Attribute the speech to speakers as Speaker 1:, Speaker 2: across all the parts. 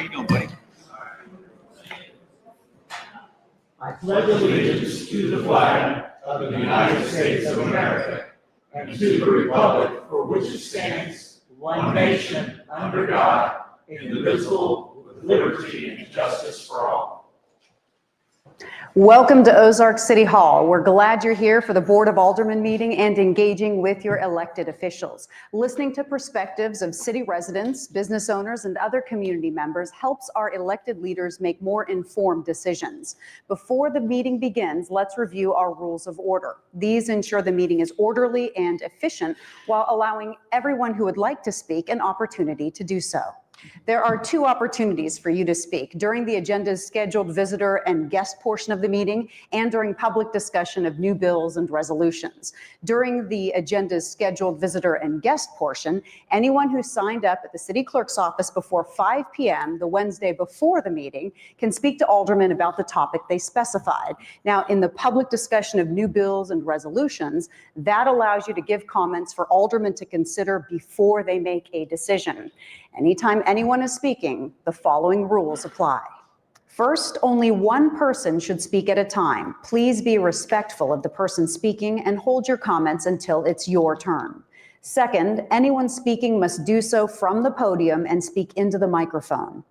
Speaker 1: How you doing, buddy?
Speaker 2: I pledge allegiance to the flag of the United States of America and to the republic for which it stands, one nation, under God, indivisible, with liberty and justice for all.
Speaker 3: Welcome to Ozark City Hall. We're glad you're here for the Board of Aldermen meeting and engaging with your elected officials. Listening to perspectives of city residents, business owners, and other community members helps our elected leaders make more informed decisions. Before the meeting begins, let's review our rules of order. These ensure the meeting is orderly and efficient while allowing everyone who would like to speak an opportunity to do so. There are two opportunities for you to speak: during the agenda's scheduled visitor and guest portion of the meeting and during public discussion of new bills and resolutions. During the agenda's scheduled visitor and guest portion, anyone who signed up at the city clerk's office before 5 p.m. the Wednesday before the meeting can speak to aldermen about the topic they specified. Now, in the public discussion of new bills and resolutions, that allows you to give comments for aldermen to consider before they make a decision. Anytime anyone is speaking, the following rules apply. First, only one person should speak at a time. Please be respectful of the person speaking and hold your comments until it's your turn. Second, anyone speaking must do so from the podium and speak into the microphone.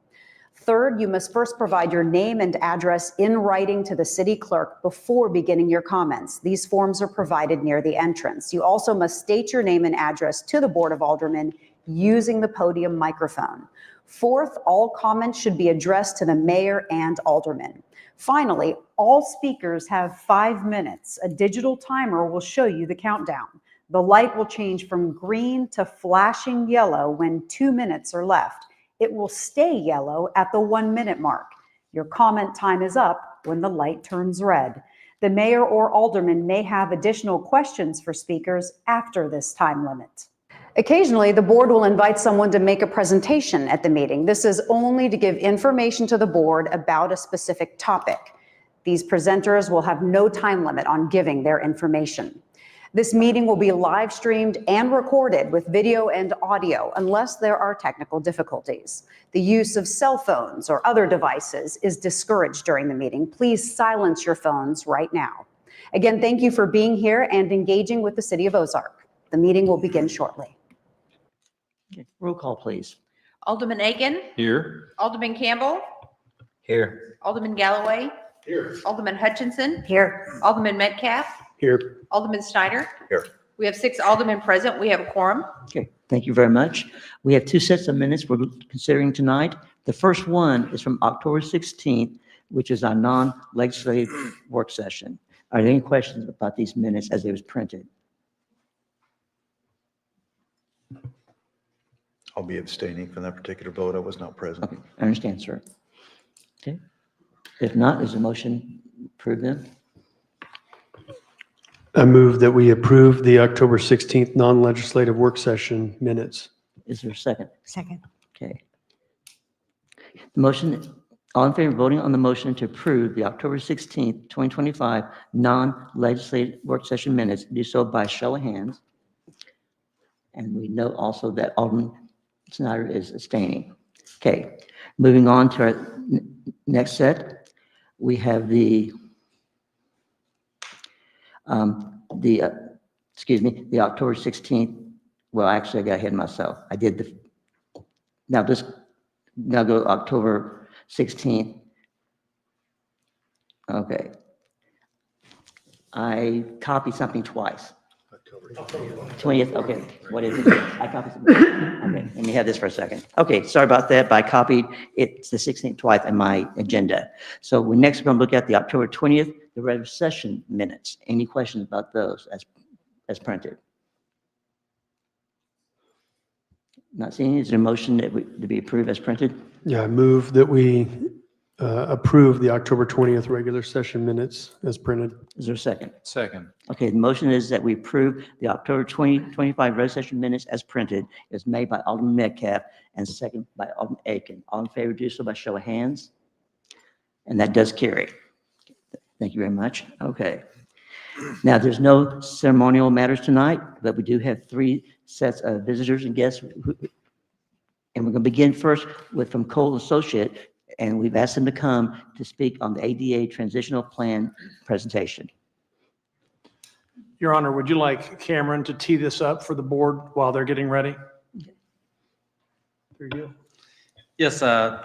Speaker 3: Third, you must first provide your name and address in writing to the city clerk before beginning your comments. These forms are provided near the entrance. You also must state your name and address to the Board of Aldermen using the podium microphone. Fourth, all comments should be addressed to the mayor and aldermen. Finally, all speakers have 5 minutes. A digital timer will show you the countdown. The light will change from green to flashing yellow when 2 minutes are left. It will stay yellow at the 1 minute mark. Your comment time is up when the light turns red. The mayor or alderman may have additional questions for speakers after this time limit. Occasionally, the board will invite someone to make a presentation at the meeting. This is only to give information to the board about a specific topic. These presenters will have no time limit on giving their information. This meeting will be live streamed and recorded with video and audio unless there are technical difficulties. The use of cell phones or other devices is discouraged during the meeting. Please silence your phones right now. Again, thank you for being here and engaging with the City of Ozark. The meeting will begin shortly.
Speaker 4: Okay, roll call, please.
Speaker 5: Alderman Aiken.
Speaker 1: Here.
Speaker 5: Alderman Campbell.
Speaker 1: Here.
Speaker 5: Alderman Galloway.
Speaker 1: Here.
Speaker 5: Alderman Hutchinson.
Speaker 3: Here.
Speaker 5: Alderman Metcalf.
Speaker 1: Here.
Speaker 5: Alderman Snyder.
Speaker 1: Here.
Speaker 5: We have 6 aldermen present. We have a quorum.
Speaker 4: Okay, thank you very much. We have 2 sets of minutes we're considering tonight. The first one is from October 16th, which is our non-legislative work session. Are there any questions about these minutes as it was printed?
Speaker 6: I'll be abstaining from that particular vote. I was not present.
Speaker 4: Okay, I understand, sir. Okay. If not, is a motion approve them?
Speaker 7: I move that we approve the October 16th non-legislative work session minutes.
Speaker 4: Is there a second?
Speaker 3: Second.
Speaker 4: Okay. The motion, all in favor of voting on the motion to approve the October 16th, 2025 non-legislative work session minutes, do so by show of hands. And we note also that Alderman Snyder is abstaining. Okay, moving on to our next set, we have the October 16th. Well, actually, I got ahead of myself. I did now go October 16th. Okay, I copied something twice. 20th, okay, what is it? I copied something. Okay, let me have this for a second. Okay, sorry about that, but I copied it's the 16th twice in my agenda. So we're next going to look at the October 20th, the regular session minutes. Any questions about those as printed? Not seeing, is there a motion to be approved as printed?
Speaker 7: Yeah, I move that we approve the October 20th regular session minutes as printed.
Speaker 4: Is there a second?
Speaker 1: Second.
Speaker 4: Okay, the motion is that we approve the October 2025 regular session minutes as printed. It's made by Alderman Metcalf and second by Alderman Aiken. All in favor, do so by show of hands. And that does carry. Thank you very much. Okay. Now, there's no ceremonial matters tonight, but we do have 3 sets of visitors and guests And we're going to begin first with from Cole Associate, and we've asked him to come to speak on the ADA transitional plan presentation.
Speaker 7: Your Honor, would you like Cameron to tee this up for the board while they're getting ready? There you go.
Speaker 1: Yes,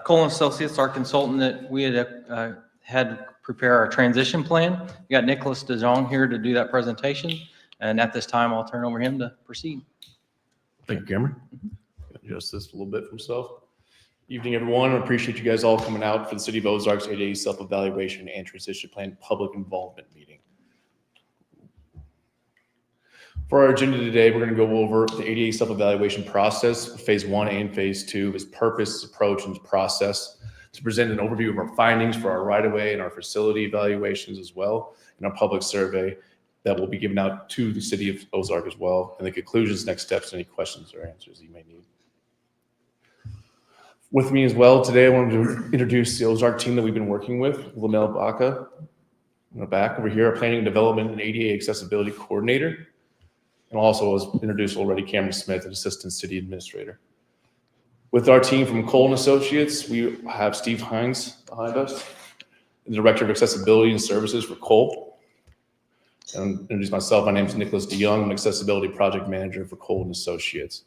Speaker 1: Cole Associates, our consultant that we had prepare our transition plan. We got Nicholas DeJong here to do that presentation. And at this time, I'll turn over him to proceed.
Speaker 8: Thank you, Cameron. Adjust this a little bit for himself. Evening, everyone. I appreciate you guys all coming out for the City of Ozark's ADA Self-Evaluation and Transition Plan Public Involvement Meeting. For our agenda today, we're going to go over the ADA self-evaluation process, phase 1 and phase 2, its purpose, its approach, and its process, to present an overview of our findings for our right-of-way and our facility evaluations as well, and our public survey that will be given out to the City of Ozark as well, and the conclusions, next steps, any questions or answers you may need. With me as well today, I wanted to introduce the Ozark team that we've been working with, Lamel Baca, in the back over here, our Planning and Development and ADA Accessibility Coordinator. And also, as introduced already, Cameron Smith, an Assistant City Administrator. With our team from Cole & Associates, we have Steve Hines behind us, the Director of Accessibility and Services for Cole. And introduce myself, my name is Nicholas DeYoung, I'm Accessibility Project Manager for Cole & Associates.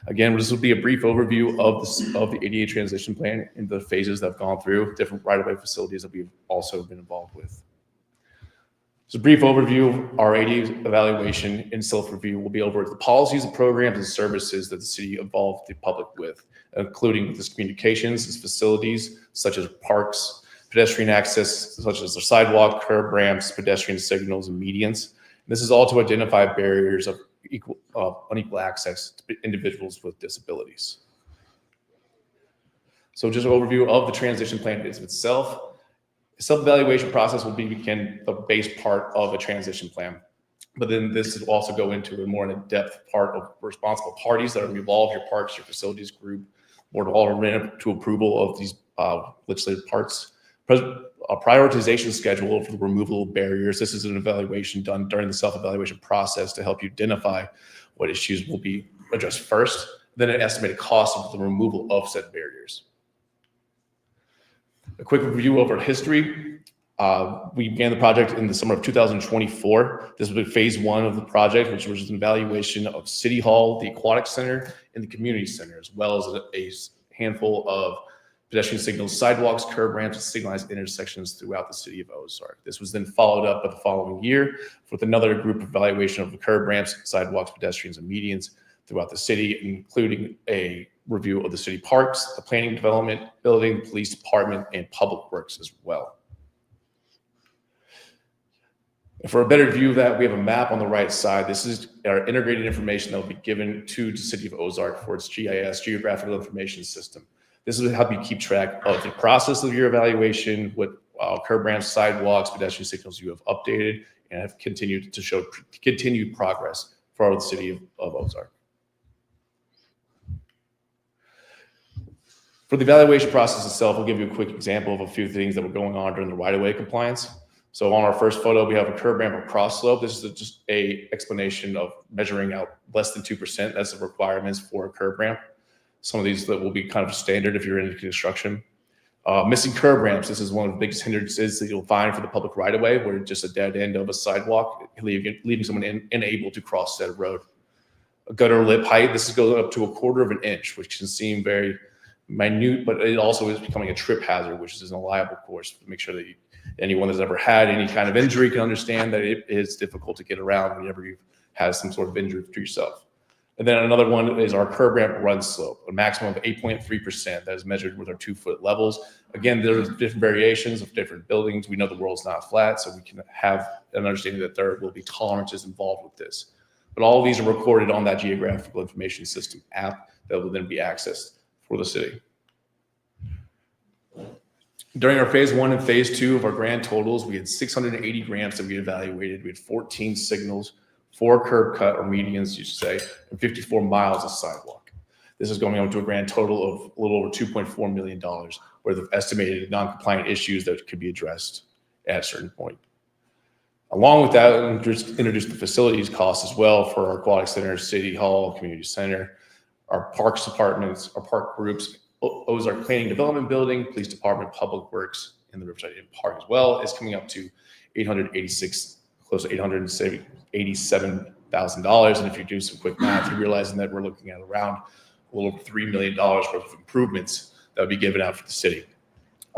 Speaker 8: Again, this will be a brief overview of the ADA transition plan and the phases that have gone through, different right-of-way facilities that we've also been involved with. So a brief overview of our ADA evaluation and self-review will be over the policies, and programs, and services that the city involved the public with, including its communications, its facilities, such as parks, pedestrian access, such as the sidewalk, curb ramps, pedestrian signals, and medians. And this is all to identify barriers of unequal access to individuals with disabilities. So just an overview of the transition plan itself. The self-evaluation process will begin the base part of a transition plan. But then this will also go into a more in-depth part of responsible parties that are involved, your parks, your facilities group, board of aldermen to approval of these legislative parts. A prioritization schedule for the removal of barriers. This is an evaluation done during the self-evaluation process to help you identify what issues will be addressed first, then an estimated cost of the removal of said barriers. A quick review of our history. We began the project in the summer of 2024. This was phase 1 of the project, which was an evaluation of City Hall, the Aquatic Center, and the Community Center, as well as a handful of pedestrian signals, sidewalks, curb ramps, and signalized intersections throughout the City of Ozark. This was then followed up the following year with another group evaluation of the curb ramps, sidewalks, pedestrians, and medians throughout the city, including a review of the city parks, the planning development, building, police department, and public works as well. And for a better view of that, we have a map on the right side. This is our integrated information that will be given to the City of Ozark for its GIS, Geographical Information System. This will help you keep track of the process of your evaluation, what curb ramps, sidewalks, pedestrian signals you have updated, and have continued to show continued progress for the City of Ozark. For the evaluation process itself, we'll give you a quick example of a few things that were going on during the right-of-way compliance. So on our first photo, we have a curb ramp or cross slope. This is just a explanation of measuring out less than 2%. That's the requirements for a curb ramp. Some of these that will be kind of standard if you're in construction. Missing curb ramps. This is one of the biggest hindrances that you'll find for the public right-of-way, where it's just a dead end of a sidewalk, leaving someone unable to cross that road. A gutter lip height. This is going up to 1/4 of an inch, which can seem very minute, but it also is becoming a trip hazard, which is a liable course. Make sure that anyone that's ever had any kind of injury can understand that it is difficult to get around whenever you've had some sort of injury to yourself. And then another one is our curb ramp run slope, a maximum of 8.3% that is measured with our 2-foot levels. Again, there's different variations of different buildings. We know the world's not flat, so we can have an understanding that there will be tolerances involved with this. But all of these are recorded on that Geographical Information System app that will then be accessed for the city. During our phase 1 and phase 2 of our grand totals, we had 680 ramps that we evaluated. We had 14 signals, 4 curb cut or medians, you should say, and 54 miles of sidewalk. This is going on to a grand total of a little over $2.4 million worth of estimated non-compliant issues that could be addressed at a certain point. Along with that, introduced the facilities costs as well for our aquatic center, city hall, community center. our parks departments, our park groups, Ozark Planning Development Building, Police Department, Public Works, and the Riverside Park as well is coming up to close to $887,000. And if you do some quick math, you're realizing that we're looking at around a little over $3 million worth of improvements that would be given out for the city.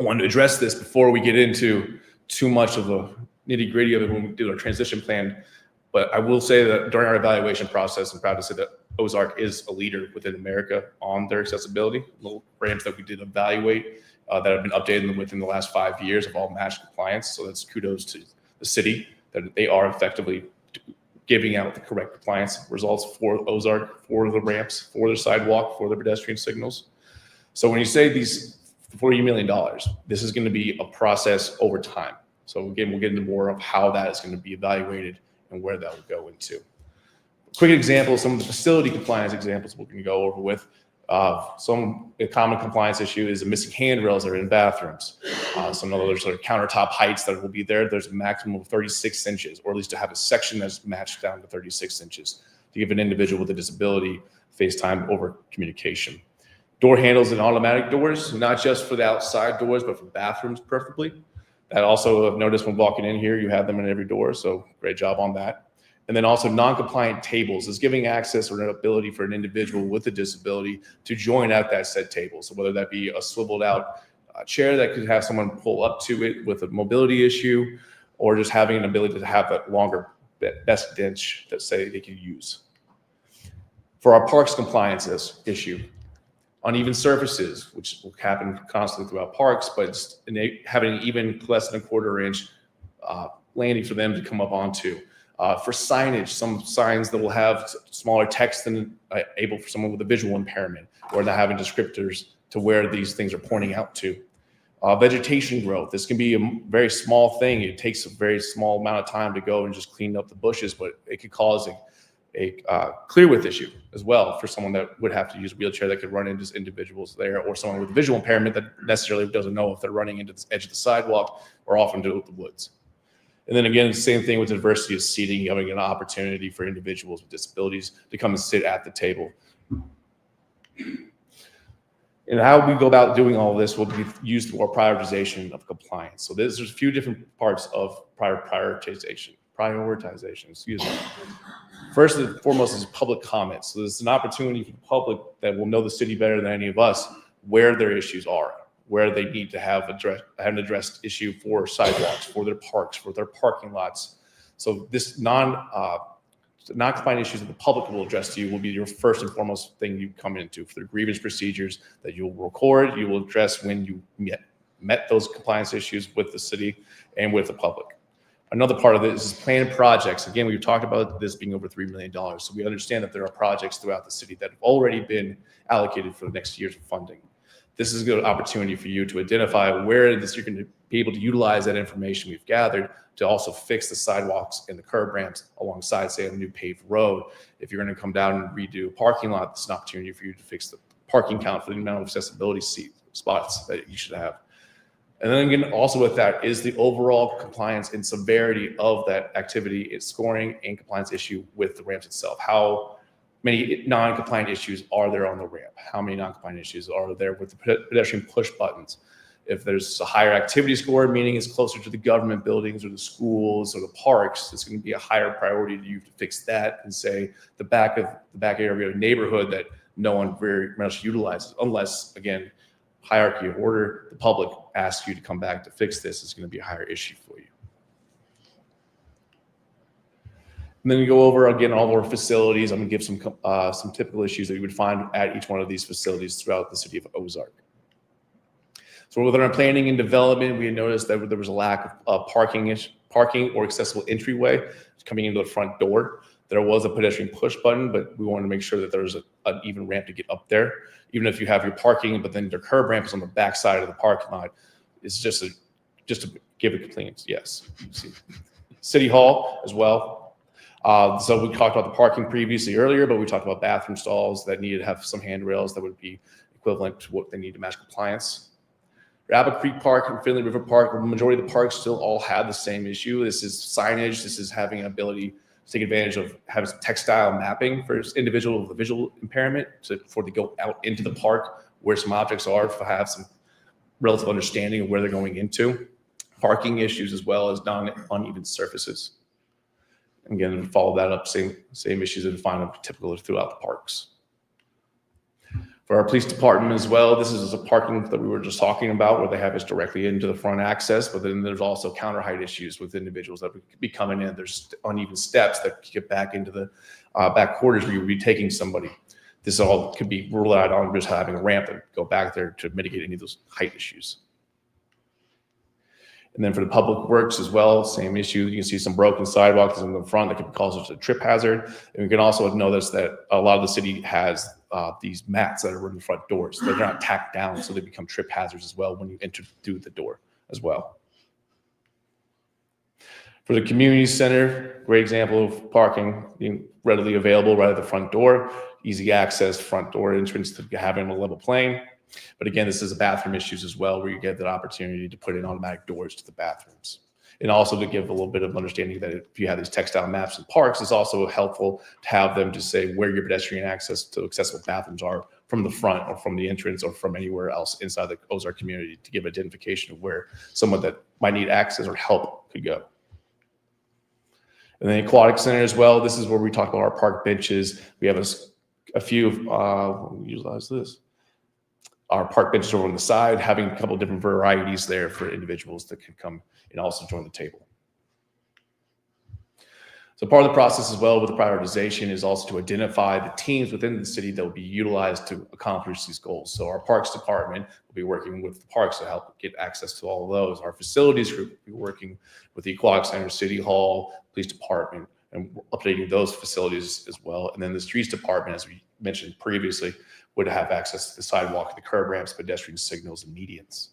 Speaker 8: I wanted to address this before we get into too much of the nitty gritty of it when we do our transition plan. But I will say that during our evaluation process, I'm proud to say that Ozark is a leader within America on their accessibility. Little ramps that we did evaluate that have been updated within the last 5 years have all matched compliance. So that's kudos to the city that they are effectively giving out the correct compliance results for Ozark, for the ramps, for the sidewalk, for the pedestrian signals. So when you say these $40 million, this is going to be a process over time. So again, we'll get into more of how that is going to be evaluated and where that will go into. Quick example, some of the facility compliance examples we're going to go over with. A common compliance issue is the missing handrails that are in bathrooms. Some other sort of countertop heights that will be there. There's a maximum of 36 inches, or at least to have a section that's matched down to 36 inches to give an individual with a disability FaceTime over communication. Door handles and automatic doors, not just for the outside doors, but for bathrooms preferably. That also I've noticed when walking in here, you have them in every door, so great job on that. And then also non-compliant tables is giving access or an ability for an individual with a disability to join at that said table. So whether that be a swiveled out chair that could have someone pull up to it with a mobility issue, or just having an ability to have that longer desk bench that say they can use. For our parks compliance issue, uneven surfaces, which will happen constantly throughout parks, but having even less than a quarter-inch landing for them to come up onto. For signage, some signs that will have smaller text than able for someone with a visual impairment, or they're having descriptors to where these things are pointing out to. Vegetation growth, this can be a very small thing. It takes a very small amount of time to go and just clean up the bushes, but it could cause a clear width issue as well for someone that would have to use a wheelchair that could run into individuals there, or someone with a visual impairment that necessarily doesn't know if they're running into the edge of the sidewalk or off into the woods. And then again, the same thing with diversity of seating, having an opportunity for individuals with disabilities to come and sit at the table. And how we go about doing all of this will be used through our prioritization of compliance. So there's a few different parts of prioritization, excuse me. First and foremost is public comment. So there's an opportunity for the public that will know the city better than any of us, where their issues are, where they need to have an addressed issue for sidewalks, for their parks, for their parking lots. So this non-compliant issues that the public will address to you will be your first and foremost thing you come into for the grievance procedures that you'll record. You will address when you met those compliance issues with the city and with the public. Another part of this is planned projects. Again, we've talked about this being over $3 million. So we understand that there are projects throughout the city that have already been allocated for the next year's funding. This is a good opportunity for you to identify where you're going to be able to utilize that information we've gathered to also fix the sidewalks and the curb ramps alongside, say, a new paved road. If you're going to come down and redo a parking lot, it's an opportunity for you to fix the parking count for the amount of accessibility spots that you should have. And then again, also with that is the overall compliance and severity of that activity, its scoring and compliance issue with the ramps itself. How many non-compliant issues are there on the ramp? How many non-compliant issues are there with the pedestrian push buttons? If there's a higher activity score, meaning it's closer to the government buildings or the schools or the parks, it's going to be a higher priority to you to fix that than say the back area of a neighborhood that no one very much utilizes, unless again, hierarchy of order, the public asks you to come back to fix this, is going to be a higher issue for you. And then we go over again all of our facilities. I'm going to give some typical issues that you would find at each one of these facilities throughout the city of Ozark. So within our planning and development, we had noticed that there was a lack of parking or accessible entryway coming into the front door. There was a pedestrian push button, but we wanted to make sure that there was an even ramp to get up there. Even if you have your parking, but then your curb ramp is on the back side of the parking lot, it's just to give it compliance. Yes. City Hall as well. So we talked about the parking previously earlier, but we talked about bathroom stalls that needed to have some handrails that would be equivalent to what they need to match compliance. Rabbit Creek Park and Finley River Park, the majority of the parks still all have the same issue. This is signage. This is having an ability take advantage of having some textile mapping for individual with a visual impairment, so before they go out into the park, where some objects are, to have some relative understanding of where they're going into. Parking issues as well as uneven surfaces. Again, we follow that up, same issues that we find typical throughout the parks. For our police department as well, this is a parking that we were just talking about, where they have us directly into the front access, but then there's also counter height issues with individuals that would be coming in. There's uneven steps that get back into the back quarters where you would be taking somebody. This all could be relied on just having a ramp and go back there to mitigate any of those height issues. And then for the public works as well, same issue. You can see some broken sidewalks in the front that could cause us a trip hazard. And we can also notice that a lot of the city has these mats that are in the front doors. They're not tacked down, so they become trip hazards as well when you enter through the door as well. For the community center, great example of parking being readily available right at the front door, easy access, front door entrance to having a level plane. But again, this is a bathroom issues as well, where you get that opportunity to put in automatic doors to the bathrooms. And also to give a little bit of understanding that if you have these textile maps in parks, it's also helpful to have them to say where your pedestrian access to accessible bathrooms are from the front or from the entrance or from anywhere else inside the Ozark community, to give identification of where someone that might need access or help could go. And then aquatic center as well. This is where we talk about our park benches. We have a few, we'll utilize this. Our park benches over on the side, having a couple of different varieties there for individuals that can come and also join the table. So part of the process as well with the prioritization is also to identify the teams within the city that will be utilized to accomplish these goals. So our parks department will be working with the parks to help get access to all of those. Our facilities group will be working with the Aquatic Center, City Hall, Police Department, and updating those facilities as well. And then the Streets Department, as we mentioned previously, would have access to the sidewalk, the curb ramps, pedestrian signals, and medians.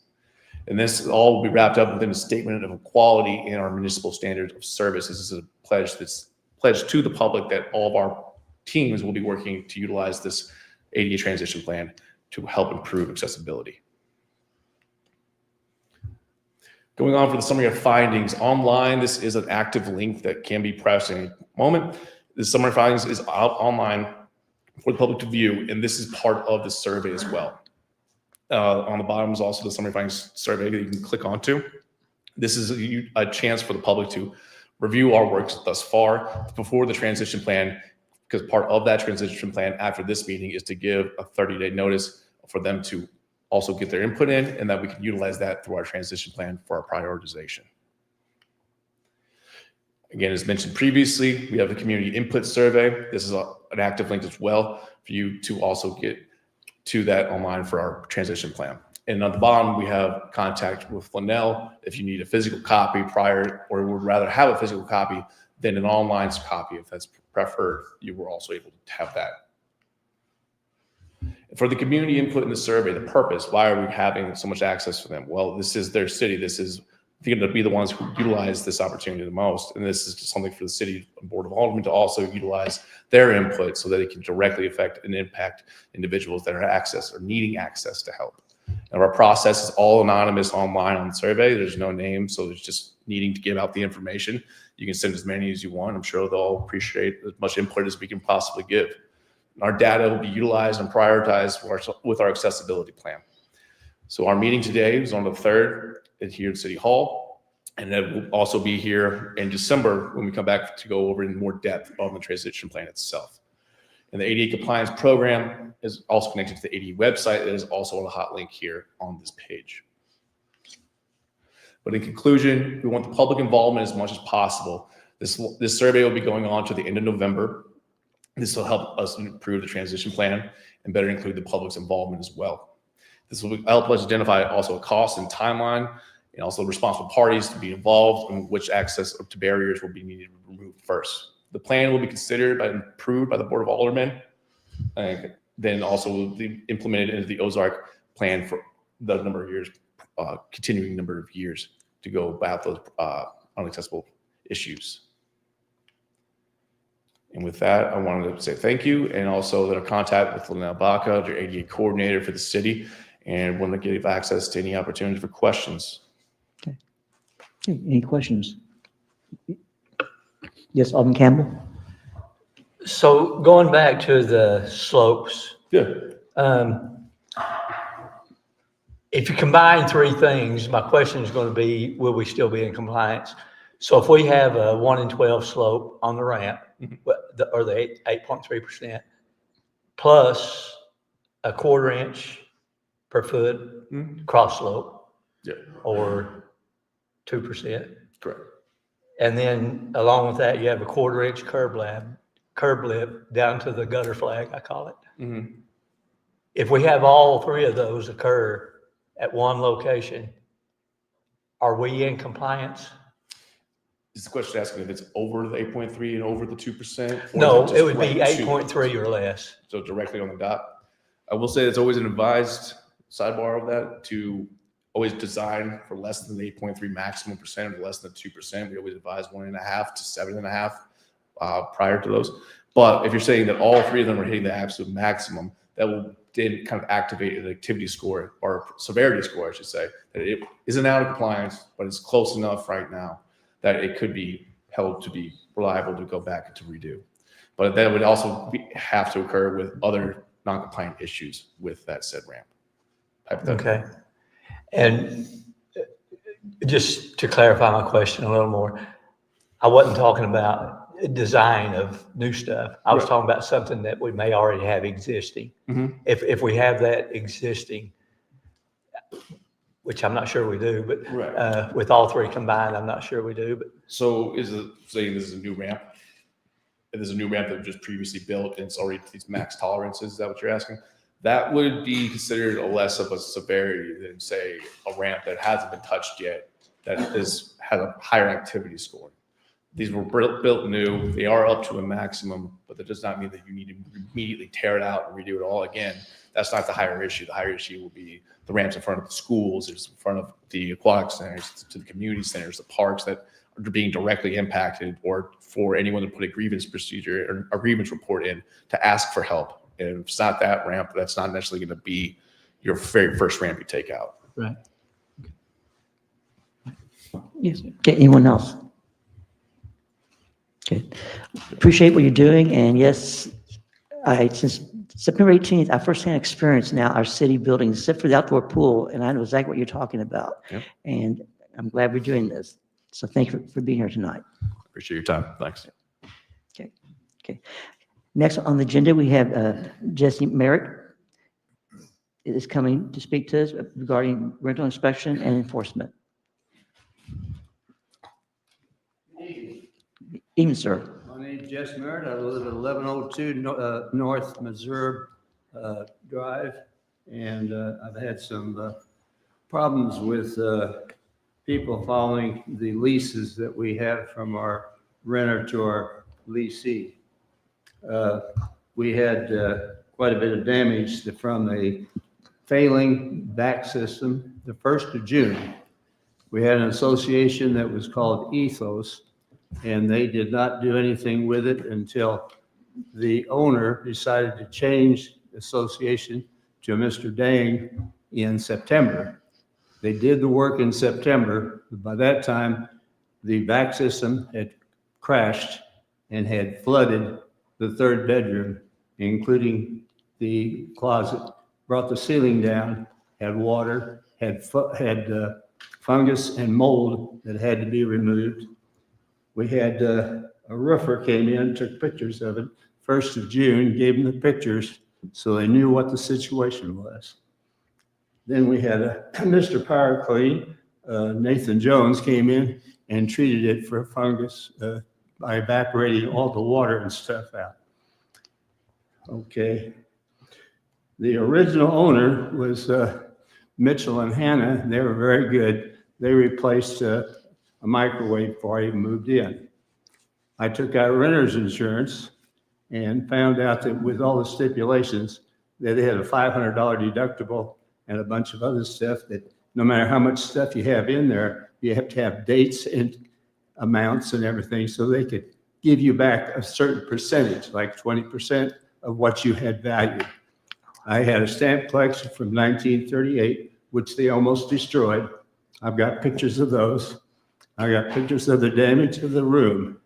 Speaker 8: And this all will be wrapped up within a statement of equality in our municipal standards of service. This is a pledge that's pledged to the public that all of our teams will be working to utilize this ADA transition plan to help improve accessibility. Going on for the summary of findings online, this is an active link that can be pressed at any moment. The summary of findings is out online for the public to view, and this is part of the survey as well. On the bottom is also the summary findings survey that you can click onto. This is a chance for the public to review our works thus far before the transition plan, because part of that transition plan after this meeting is to give a 30-day notice for them to also get their input in, and that we can utilize that through our transition plan for our prioritization. Again, as mentioned previously, we have the community input survey. This is an active link as well for you to also get to that online for our transition plan. And on the bottom, we have contact with Linnell if you need a physical copy prior, or would rather have a physical copy than an online copy. If that's preferred, you were also able to have that. For the community input in the survey, the purpose, why are we having so much access for them? Well, this is their city. This is going to be the ones who utilize this opportunity the most. And this is just something for the city board of aldermen to also utilize their input so that it can directly affect and impact individuals that are access or needing access to help. And our process is all anonymous online on the survey. There's no name, so there's just needing to give out the information. You can send as many as you want. I'm sure they'll all appreciate as much input as we can possibly give. Our data will be utilized and prioritized with our accessibility plan. So our meeting today is on the 3rd here at City Hall, and then we'll also be here in December when we come back to go over in more depth on the transition plan itself. And the ADA compliance program is also connected to the ADA website. That is also on a hot link here on this page. But in conclusion, we want the public involvement as much as possible. This survey will be going on to the end of November. This will help us improve the transition plan and better include the public's involvement as well. This will help us identify also a cost and timeline, and also responsible parties to be involved and which access to barriers will be needed to be removed first. The plan will be considered and approved by the Board of Aldermen, and then also will be implemented into the Ozark plan for the number of years, continuing number of years to go about those unaccessible issues. And with that, I wanted to say thank you, and also that our contact with Linnell Baca, their ADA coordinator for the city, and want to give access to any opportunity for questions.
Speaker 4: Okay, any questions? Yes, Alderman Campbell?
Speaker 2: So going back to the slopes,
Speaker 8: Yeah.
Speaker 2: if you combine three things, my question is going to be, will we still be in compliance? So if we have a 1 in 12 slope on the ramp, or the 8.3%, plus a 1/4 inch per foot cross slope,
Speaker 8: Yeah,
Speaker 2: or 2%.
Speaker 8: correct.
Speaker 2: And then along with that, you have a 1/4 inch curb lip down to the gutter flag, I call it.
Speaker 8: Mhm.
Speaker 2: If we have all three of those occur at one location, are we in compliance?
Speaker 8: Is the question asking if it's over the 8.3 and over the 2%? Or
Speaker 2: No,
Speaker 8: is
Speaker 2: it
Speaker 8: just
Speaker 2: would be
Speaker 8: right to it?
Speaker 2: 8.3 or less.
Speaker 8: So directly on the dot. I will say it's always an advised sidebar of that to always design for less than the 8.3 maximum percent or less than 2%. We always advise 1.5 to 7.5 prior to those. But if you're saying that all three of them are hitting the absolute maximum, that will then kind of activate an activity score or severity score, I should say, that it isn't out of compliance, but it's close enough right now that it could be held to be reliable to go back and to redo. But that would also have to occur with other non-compliant issues with that said ramp. Hypothetically.
Speaker 2: Okay. And just to clarify my question a little more, I wasn't talking about design of new stuff. I was
Speaker 8: Right.
Speaker 2: talking about something that we may already have existing.
Speaker 8: Mhm.
Speaker 2: If we have that existing, which I'm not sure we do, but
Speaker 8: Right.
Speaker 2: with all three combined, I'm not sure we do. But
Speaker 8: So is it saying this is a new ramp? If there's a new ramp that was just previously built and it's already these max tolerances, is that what you're asking? That would be considered a less of a severity than say a ramp that hasn't been touched yet, that has a higher activity score. These were built new. They are up to a maximum, but that does not mean that you need to immediately tear it out and redo it all again. That's not the higher issue. The higher issue will be the ramps in front of the schools, in front of the aquatic centers, to the community centers, the parks that are being directly impacted, or for anyone to put a grievance procedure or a grievance report in to ask for help. And if it's not that ramp, that's not necessarily going to be your very first ramp you take out.
Speaker 2: right.
Speaker 4: Yes. Okay, anyone else? Okay. Appreciate what you're doing, and yes, since September 18th, I firsthand experienced now our city buildings, except for the outdoor pool, and I know exactly what you're talking about.
Speaker 8: Yep.
Speaker 4: And I'm glad we're doing this. So thank you for being here tonight.
Speaker 8: Appreciate your time. Thanks.
Speaker 4: Okay. Next on the agenda, we have Jesse Merrick is coming to speak to us regarding rental inspection and enforcement. Evening, sir.
Speaker 9: My name is Jess Merritt. I live at 1102 North Missouri Drive, and I've had some problems with people following the leases that we have from our renter to our leasee. We had quite a bit of damage from a failing back system. The 1st of June, we had an association that was called Ethos, and they did not do anything with it until the owner decided to change association to Mr. Dang in September. They did the work in September, but by that time, the back system had crashed and had flooded the 3rd bedroom, including the closet, brought the ceiling down, had water, had fungus and mold that had to be removed. We had a roofer came in, took pictures of it, 1st of June, gave them the pictures so they knew what the situation was. Then we had Mr. Power Clean, Nathan Jones came in and treated it for fungus by evaporating all the water and stuff out. Okay. The original owner was Mitchell and Hannah. They were very good. They replaced a microwave before I even moved in. I took out renter's insurance and found out that with all the stipulations that they had a $500 deductible and a bunch of other stuff, that no matter how much stuff you have in there, you have to have dates and amounts and everything so they could give you back a certain percentage, like 20% of what you had valued. I had a stamp collection from 1938, which they almost destroyed. I've got pictures of those. I got pictures of the damage of the room.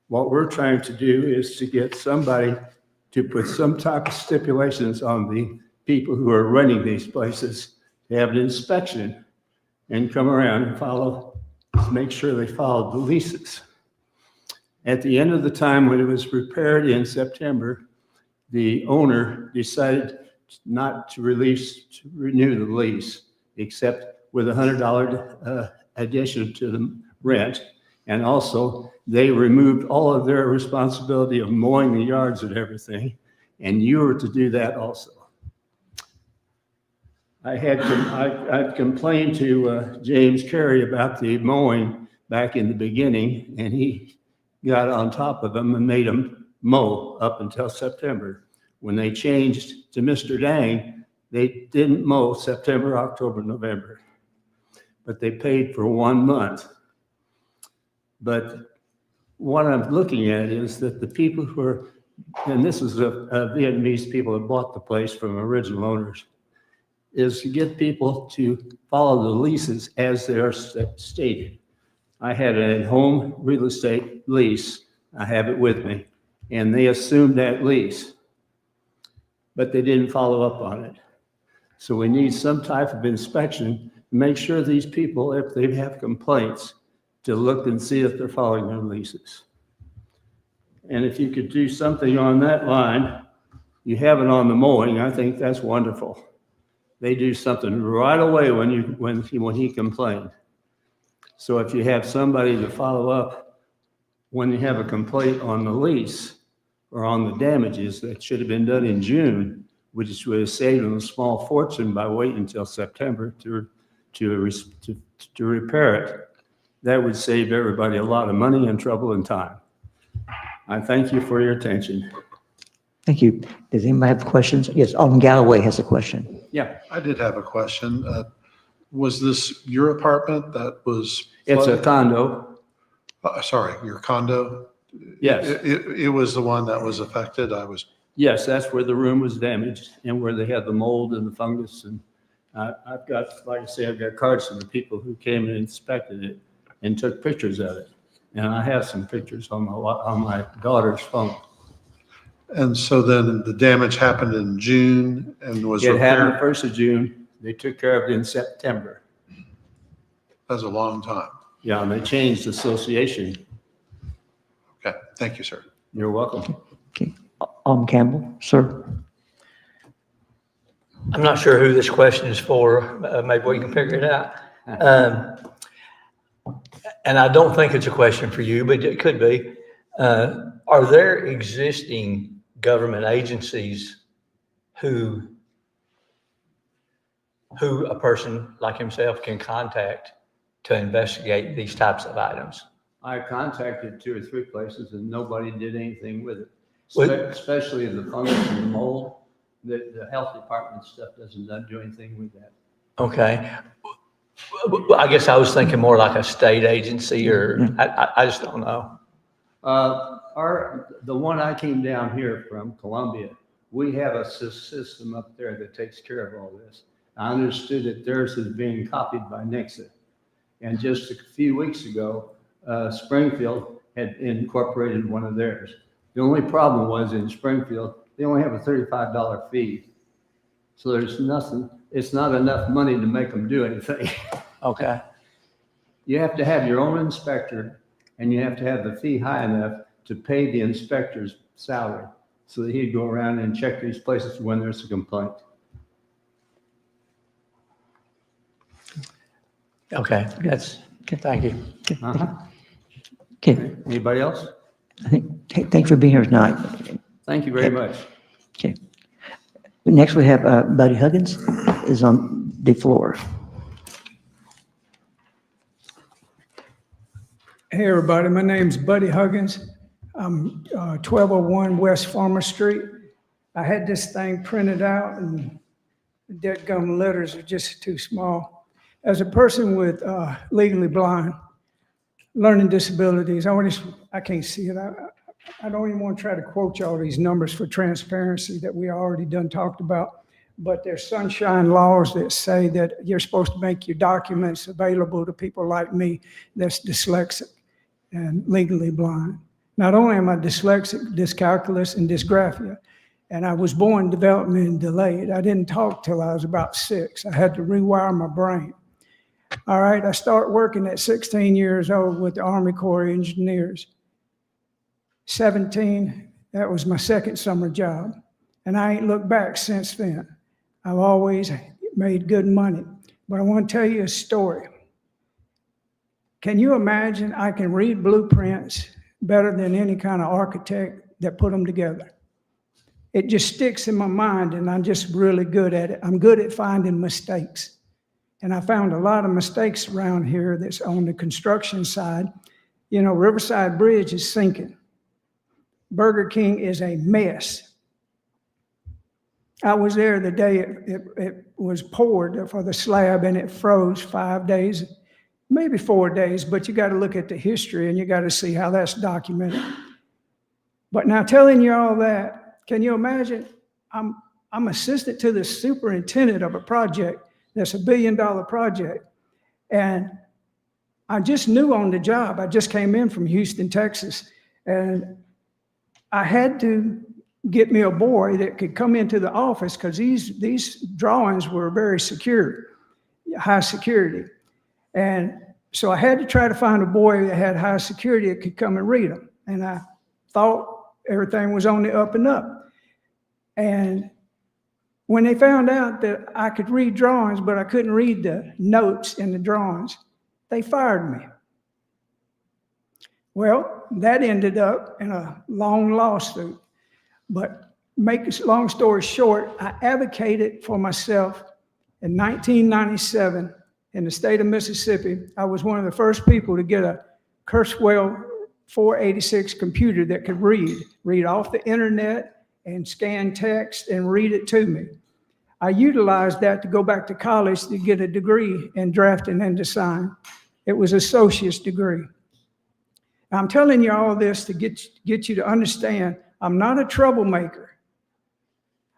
Speaker 9: What we're trying to do is to get somebody to put some type of stipulations on the people who are running these places to have an inspection and come around and make sure they follow the leases. At the end of the time when it was prepared in September, the owner decided not to renew the lease, except with $100 addition to the rent. And also, they removed all of their responsibility of mowing the yards and everything, and you were to do that also. I complained to James Carey about the mowing back in the beginning, and he got on top of them and made them mow up until September. When they changed to Mr. Dang, they didn't mow September, October, November, but they paid for 1 month. But what I'm looking at is that the people who are, and this is a Vietnamese people that bought the place from original owners, is to get people to follow the leases as they are stated. I had a home real estate lease. I have it with me. And they assumed that lease, but they didn't follow up on it. So we need some type of inspection to make sure these people, if they have complaints, to look and see if they're following their leases. And if you could do something on that line, you have it on the mowing, I think that's wonderful. They do something right away when he complained. So if you have somebody to follow up when you have a complaint on the lease or on the damages, that should have been done in June, which would have saved them a small fortune by waiting until September to repair it. That would save everybody a lot of money and trouble and time. I thank you for your attention.
Speaker 4: Thank you. Does anybody have questions? Yes, Alderman Galloway has a question.
Speaker 9: Yeah,
Speaker 10: I did have a question. Was this your apartment that was?
Speaker 9: it's a
Speaker 10: flooded?
Speaker 9: condo.
Speaker 10: Sorry, your condo?
Speaker 9: Yes,
Speaker 10: It was the one that was affected?
Speaker 9: yes, that's where the room was damaged and where they had the mold and the fungus. And I've got, like I say, I've got cards from the people who came and inspected it and took pictures of it. And I have some pictures on my daughter's phone.
Speaker 10: And so then the damage happened in June and was
Speaker 9: It happened the
Speaker 10: repaired?
Speaker 9: 1st of June. They took care of it in September.
Speaker 10: That's a long time.
Speaker 9: Yeah, and they changed the association.
Speaker 10: Okay, thank you, sir.
Speaker 9: You're welcome.
Speaker 4: Okay. Alderman Campbell, sir.
Speaker 2: I'm not sure who this question is for. Maybe we can figure it out. And I don't think it's a question for you, but it could be. Are there existing government agencies who a person like himself can contact to investigate these types of items?
Speaker 9: I contacted 2 or 3 places and nobody did anything with it.
Speaker 2: What-
Speaker 9: Especially the fungus and the mold. The health department stuff doesn't do anything with that.
Speaker 2: Okay. Well, I guess I was thinking more like a state agency or I just don't know.
Speaker 9: The one I came down here from, Columbia, we have a system up there that takes care of all this. I understood that theirs is being copied by Nixon. And just a few weeks ago, Springfield had incorporated one of theirs. The only problem was in Springfield, they only have a $35 fee. So there's nothing, it's not enough money to make them do anything.
Speaker 2: Okay.
Speaker 9: You have to have your own inspector and you have to have the fee high enough to pay the inspector's salary so that he'd go around and check these places when there's a complaint.
Speaker 2: Okay. Thank you.
Speaker 9: Uh-huh.
Speaker 4: Okay,
Speaker 9: Anybody else?
Speaker 4: thank you for being here tonight.
Speaker 9: Thank you very much.
Speaker 4: Okay. Next, we have Buddy Huggins is on the floor.
Speaker 11: Hey, everybody. My name's Buddy Huggins. I'm 1201 West Farmer Street. I had this thing printed out and the dadgum letters are just too small. As a person with legally blind, learning disabilities, I can't see it. I don't even want to try to quote you all these numbers for transparency that we already done talked about. But there's sunshine laws that say that you're supposed to make your documents available to people like me that's dyslexic and legally blind. Not only am I dyslexic, dyscalculus, and dysgraphia, and I was born developmentally delayed. I didn't talk till I was about 6. I had to rewire my brain. All right, I started working at 16 years old with the Army Corps of Engineers. 17, that was my second summer job. And I ain't looked back since then. I've always made good money. But I want to tell you a story. Can you imagine I can read blueprints better than any kind of architect that put them together? It just sticks in my mind, and I'm just really good at it. I'm good at finding mistakes. And I found a lot of mistakes around here that's on the construction side. You know, Riverside Bridge is sinking. Burger King is a mess. I was there the day it was poured for the slab, and it froze 5 days, maybe 4 days, but you got to look at the history and you got to see how that's documented. But now, telling you all that, can you imagine? I'm assistant to the superintendent of a project that's $1 billion project. And I just knew on the job. I just came in from Houston, Texas, and I had to get me a boy that could come into the office because these drawings were very secure, high security. And so I had to try to find a boy that had high security that could come and read them. And I thought everything was on the up and up. And when they found out that I could read drawings, but I couldn't read the notes in the drawings, they fired me. Well, that ended up in a long lawsuit. But make a long story short, I advocated for myself in 1997 in the state of Mississippi. I was one of the first people to get a Kurzweil 486 computer that could read off the internet and scan text and read it to me. I utilized that to go back to college to get a degree in drafting and design. It was an associate's degree. I'm telling you all this to get you to understand I'm not a troublemaker.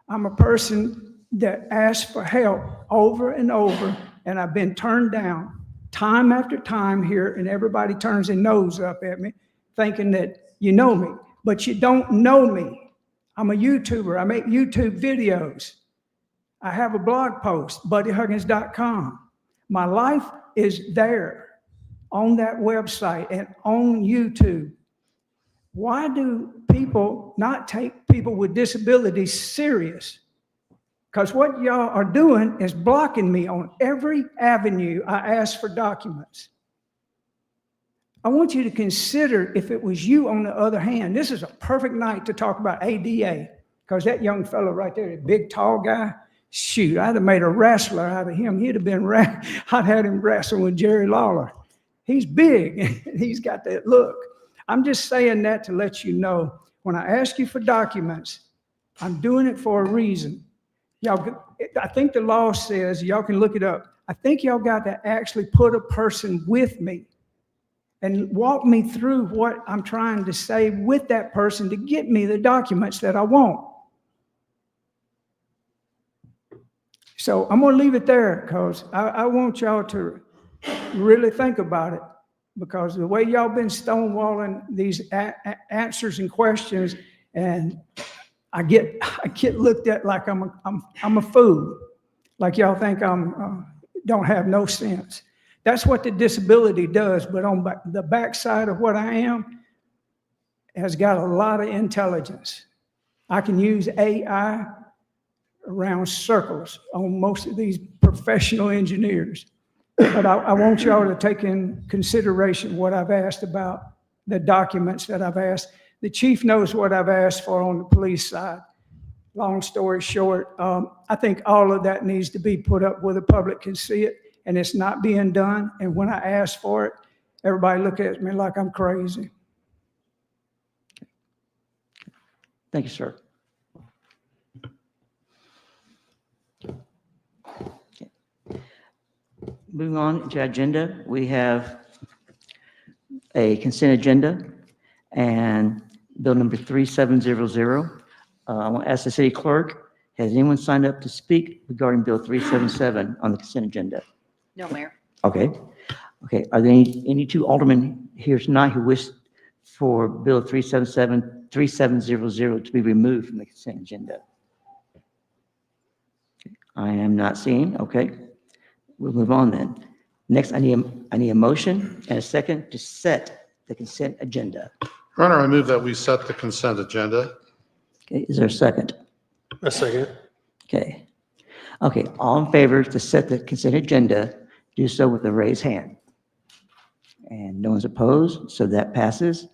Speaker 11: I'm a person that asks for help over and over, and I've been turned down time after time here, and everybody turns their nose up at me thinking that you know me, but you don't know me. I'm a YouTuber. I make YouTube videos. I have a blog post, buddyhuggins.com. My life is there on that website and on YouTube. Why do people not take people with disabilities serious? Because what y'all are doing is blocking me on every avenue I ask for documents. I want you to consider if it was you on the other hand. This is a perfect night to talk about ADA, because that young fellow right there, that big, tall guy, shoot, I'd have made a wrestler out of him. I'd had him wrestle with Jerry Lawler. He's big. He's got that look. I'm just saying that to let you know, when I ask you for documents, I'm doing it for a reason. Y'all, I think the law says, y'all can look it up, I think y'all got to actually put a person with me and walk me through what I'm trying to say with that person to get me the documents that I want. So I'm going to leave it there because I want y'all to really think about it. Because the way y'all been stonewalling these answers and questions, and I get looked at like I'm a fool, like y'all think I'm don't have no sense. That's what the disability does. But on the backside of what I am has got a lot of intelligence. I can use AI around circles on most of these professional engineers. But I want y'all to take in consideration what I've asked about the documents that I've asked. The chief knows what I've asked for on the police side. Long story short, I think all of that needs to be put up where the public can see it, and it's not being done. And when I ask for it, everybody look at me like I'm crazy.
Speaker 4: Thank you, sir. Moving on to agenda, we have a consent agenda and bill number 3700. I want to ask the city clerk, has anyone signed up to speak regarding bill 377 on the consent agenda?
Speaker 5: No, Mayor.
Speaker 4: Okay. Okay. Are there any two aldermen here tonight who wish for Bill 3700 to be removed from the consent agenda? I am not seeing. Okay. We'll move on then. Next, I need a motion and a second to set the consent agenda.
Speaker 10: Your Honor, I move that we set the consent agenda.
Speaker 4: Okay, is there a second?
Speaker 7: A second.
Speaker 4: Okay. Okay, all in favor to set the consent agenda, do so with a raised hand. And no one's opposed, so that passes.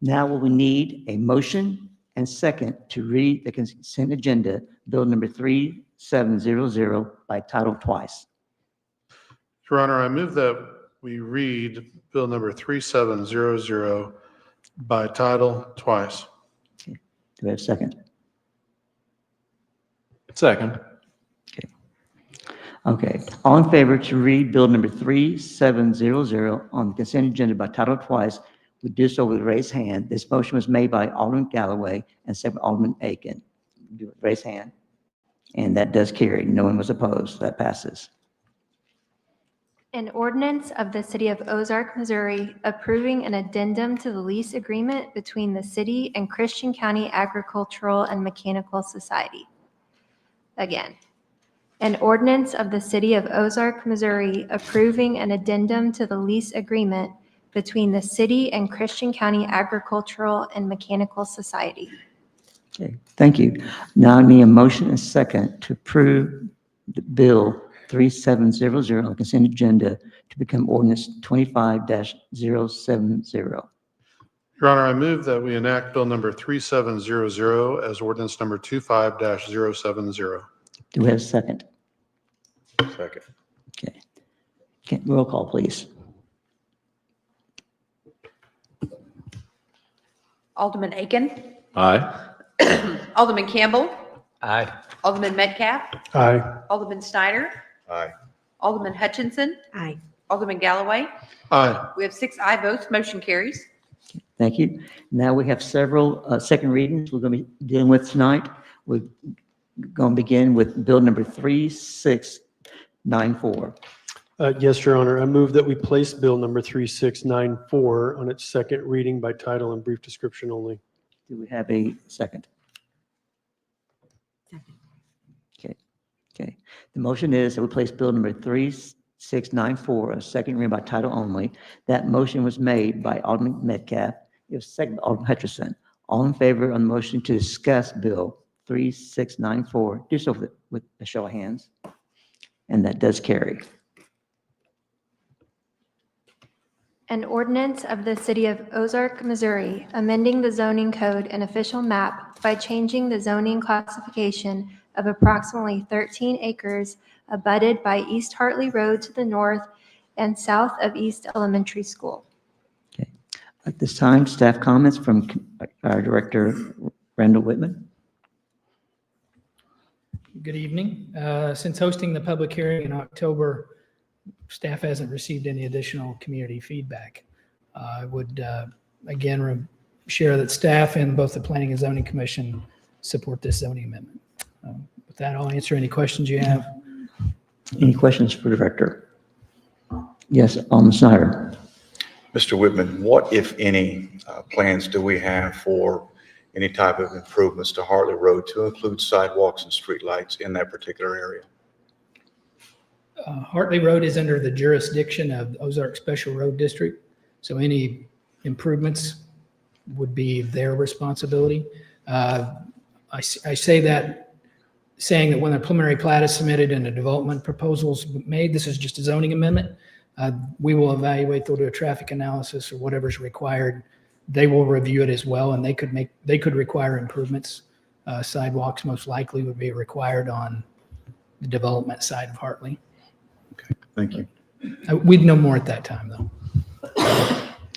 Speaker 4: Now we need a motion and second to read the consent agenda, Bill number 3700, by title twice.
Speaker 10: Your Honor, I move that we read Bill number 3700 by title twice.
Speaker 4: Do we have a second?
Speaker 8: Second.
Speaker 4: Okay, all in favor to read Bill number 3700 on the consent agenda by title twice, we do so with a raised hand. This motion was made by Alderman Galloway and second by Alderman Aiken. Do it, raise hand. And that does carry. No one was opposed. That passes.
Speaker 12: An ordinance of the City of Ozark, Missouri, approving an addendum to the lease agreement between the city and Christian County Agricultural and Mechanical Society. Again, an ordinance of the City of Ozark, Missouri, approving an addendum to the lease agreement between the city and Christian County Agricultural and Mechanical Society.
Speaker 4: Okay, thank you. Now I need a motion and second to approve the Bill 3700 on the consent agenda to become ordinance 25-070.
Speaker 10: Your Honor, I move that we enact Bill number 3700 as ordinance number 25-070.
Speaker 4: Do we have a second?
Speaker 6: Second.
Speaker 4: Okay. Okay, roll call, please.
Speaker 5: Alderman Aiken.
Speaker 8: Aye.
Speaker 5: Alderman Campbell.
Speaker 1: Aye.
Speaker 5: Alderman Metcalf.
Speaker 7: Aye.
Speaker 5: Alderman Snyder.
Speaker 6: Aye.
Speaker 5: Alderman Hutchinson.
Speaker 12: Aye.
Speaker 5: Alderman Galloway.
Speaker 10: Aye.
Speaker 5: We have 6 aye votes. Motion carries.
Speaker 4: Thank you. Now we have several second readings we're going to be dealing with tonight. We're going to begin with Bill number 3694.
Speaker 7: Yes, Your Honor. I move that we place Bill number 3694 on its second reading by title and brief description only.
Speaker 4: Do we have a second? Okay. Okay. The motion is that we place Bill number 3694 on second reading by title only. That motion was made by Alderman Metcalf. It was seconded by Alderman Hutchinson. All in favor on the motion to discuss Bill 3694, do so with a show of hands. And that does carry.
Speaker 12: An ordinance of the City of Ozark, Missouri, amending the zoning code and official map by changing the zoning classification of approximately 13 acres abutted by East Hartley Road to the north and south of East Elementary School.
Speaker 4: Okay. At this time, staff comments from our Director Randall Whitman.
Speaker 13: Good evening. Since hosting the public hearing in October, staff hasn't received any additional community feedback. I would, again, share that staff and both the Planning and Zoning Commission support this zoning amendment. With that, I'll answer any questions you have.
Speaker 4: Any questions for the Director? Yes, Alderman Snyder.
Speaker 6: Mr. Whitman, what, if any, plans do we have for any type of improvements to Hartley Road to include sidewalks and streetlights in that particular area?
Speaker 13: Hartley Road is under the jurisdiction of Ozark Special Road District, so any improvements would be their responsibility. I say that, saying that when a preliminary plat is submitted and a development proposal is made, this is just a zoning amendment. We will evaluate, they'll do a traffic analysis or whatever's required. They will review it as well, and they could require improvements. Sidewalks most likely would be required on the development side of Hartley.
Speaker 6: Okay, thank you.
Speaker 13: We'd know more at that time, though.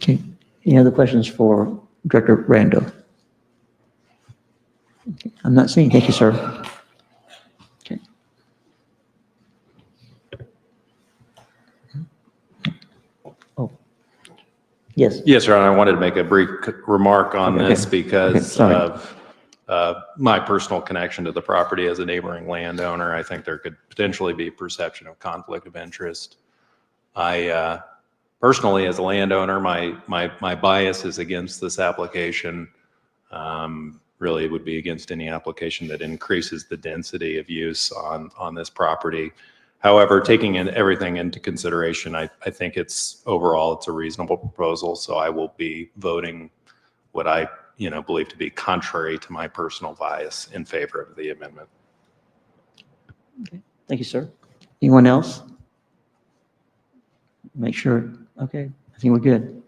Speaker 4: Okay. Any other questions for Director Randall? Okay. I'm not seeing. Thank you, sir. Okay. Oh, yes.
Speaker 14: Yes, Your Honor. I wanted to make a brief remark on
Speaker 4: Okay.
Speaker 14: this because
Speaker 4: Sorry.
Speaker 14: of my personal connection to the property as a neighboring landowner. I think there could potentially be perception of conflict of interest. I Personally, as a landowner, my bias is against this application. Really, it would be against any application that increases the density of use on this property. However, taking everything into consideration, I think overall it's a reasonable proposal. So I will be voting what I believe to be contrary to my personal bias in favor of the amendment.
Speaker 4: Okay. Thank you, sir. Anyone else? Make sure. Okay, I think we're good.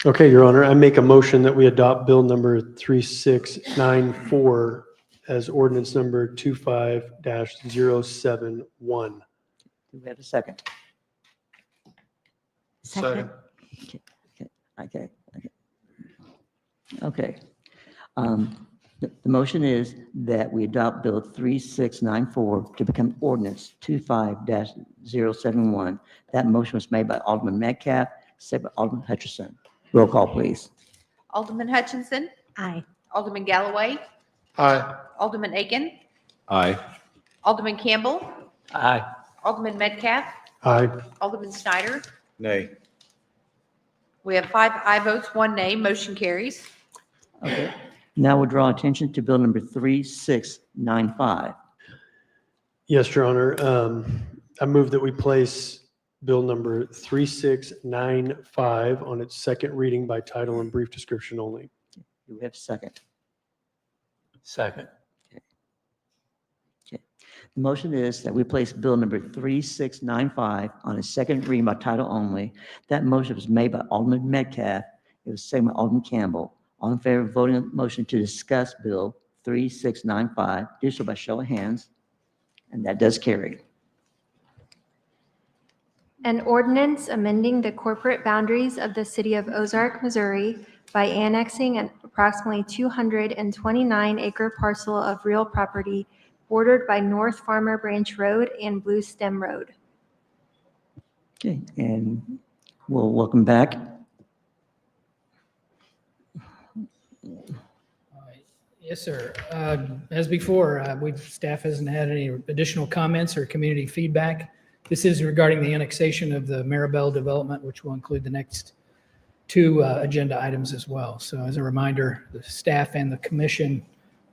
Speaker 7: Okay, Your Honor, I make a motion that we adopt bill number 3694 as ordinance number 25-071.
Speaker 4: Do we have a second?
Speaker 10: Second.
Speaker 4: Okay. The motion is that we adopt Bill 3694 to become ordinance 25-071. That motion was made by Alderman Metcalf, second by Alderman Hutchinson. Roll call, please.
Speaker 5: Alderman Hutchinson.
Speaker 12: Aye.
Speaker 5: Alderman Galloway.
Speaker 10: Aye.
Speaker 5: Alderman Aiken.
Speaker 14: Aye.
Speaker 5: Alderman Campbell.
Speaker 4: Aye.
Speaker 5: Alderman Metcalf.
Speaker 7: Aye.
Speaker 5: Alderman Snyder.
Speaker 6: Nay.
Speaker 5: We have 5 aye votes, 1 nay. Motion carries.
Speaker 4: Okay. Now we'll draw attention to bill number 3695.
Speaker 7: Yes, Your Honor. I move that we place bill number 3695 on its second reading by title and brief description only.
Speaker 4: Do we have a second?
Speaker 2: Second.
Speaker 4: The motion is that we place bill number 3695 on its second reading by title only. That motion was made by Alderman Metcalf. It was seconded by Alderman Campbell. All in favor of voting on the motion to discuss bill 3695, do so by show of hands. And that does carry.
Speaker 12: An ordinance amending the corporate boundaries of the city of Ozark, Missouri by annexing an approximately 229-acre parcel of real property bordered by North Farmer Branch Road and Blue Stem Road.
Speaker 4: Okay, and we'll welcome back.
Speaker 13: Yes, sir. As before, staff hasn't had any additional comments or community feedback. This is regarding the annexation of the Maribel development, which will include the next 2 agenda items as well. So as a reminder, the staff and the commission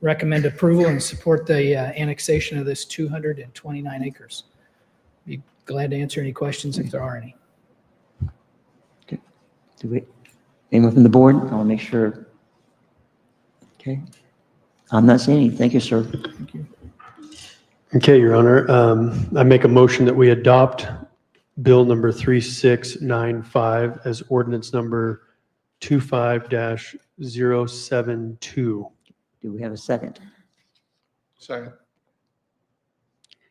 Speaker 13: recommend approval and support the annexation of this 229 acres. Be glad to answer any questions if there are any.
Speaker 4: Okay. Anyone from the board? I want to make sure. Okay. I'm not seeing any. Thank you, sir.
Speaker 13: Thank you.
Speaker 7: Okay, Your Honor. I make a motion that we adopt bill number 3695 as ordinance number 25-072.
Speaker 4: Do we have a second?
Speaker 10: Second.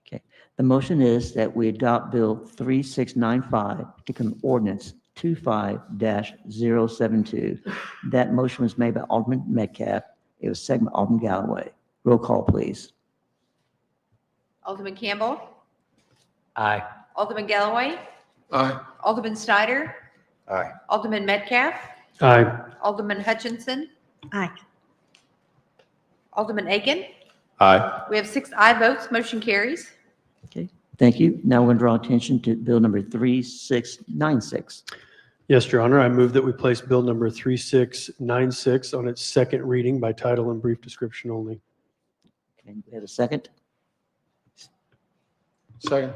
Speaker 4: Okay. The motion is that we adopt bill 3695 to become ordinance 25-072. That motion was made by Alderman Metcalf. It was seconded by Alderman Galloway. Roll call, please.
Speaker 5: Alderman Campbell.
Speaker 2: Aye.
Speaker 5: Alderman Galloway.
Speaker 10: Aye.
Speaker 5: Alderman Snyder.
Speaker 6: Aye.
Speaker 5: Alderman Metcalf.
Speaker 7: Aye.
Speaker 5: Alderman Hutchinson.
Speaker 12: Aye.
Speaker 5: Alderman Aiken.
Speaker 14: Aye.
Speaker 5: We have 6 aye votes. Motion carries.
Speaker 4: Okay. Thank you. Now we're going to draw attention to bill number 3696.
Speaker 7: Yes, Your Honor. I move that we place bill number 3696 on its second reading by title and brief description only.
Speaker 4: Okay. Do we have a second?
Speaker 10: Second.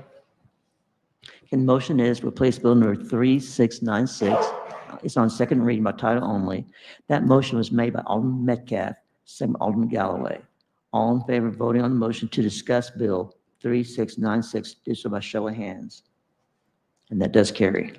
Speaker 4: And the motion is replace bill number 3696. It's on second reading by title only. That motion was made by Alderman Metcalf, second by Alderman Galloway. All in favor of voting on the motion to discuss bill 3696, do so by show of hands. And that does carry.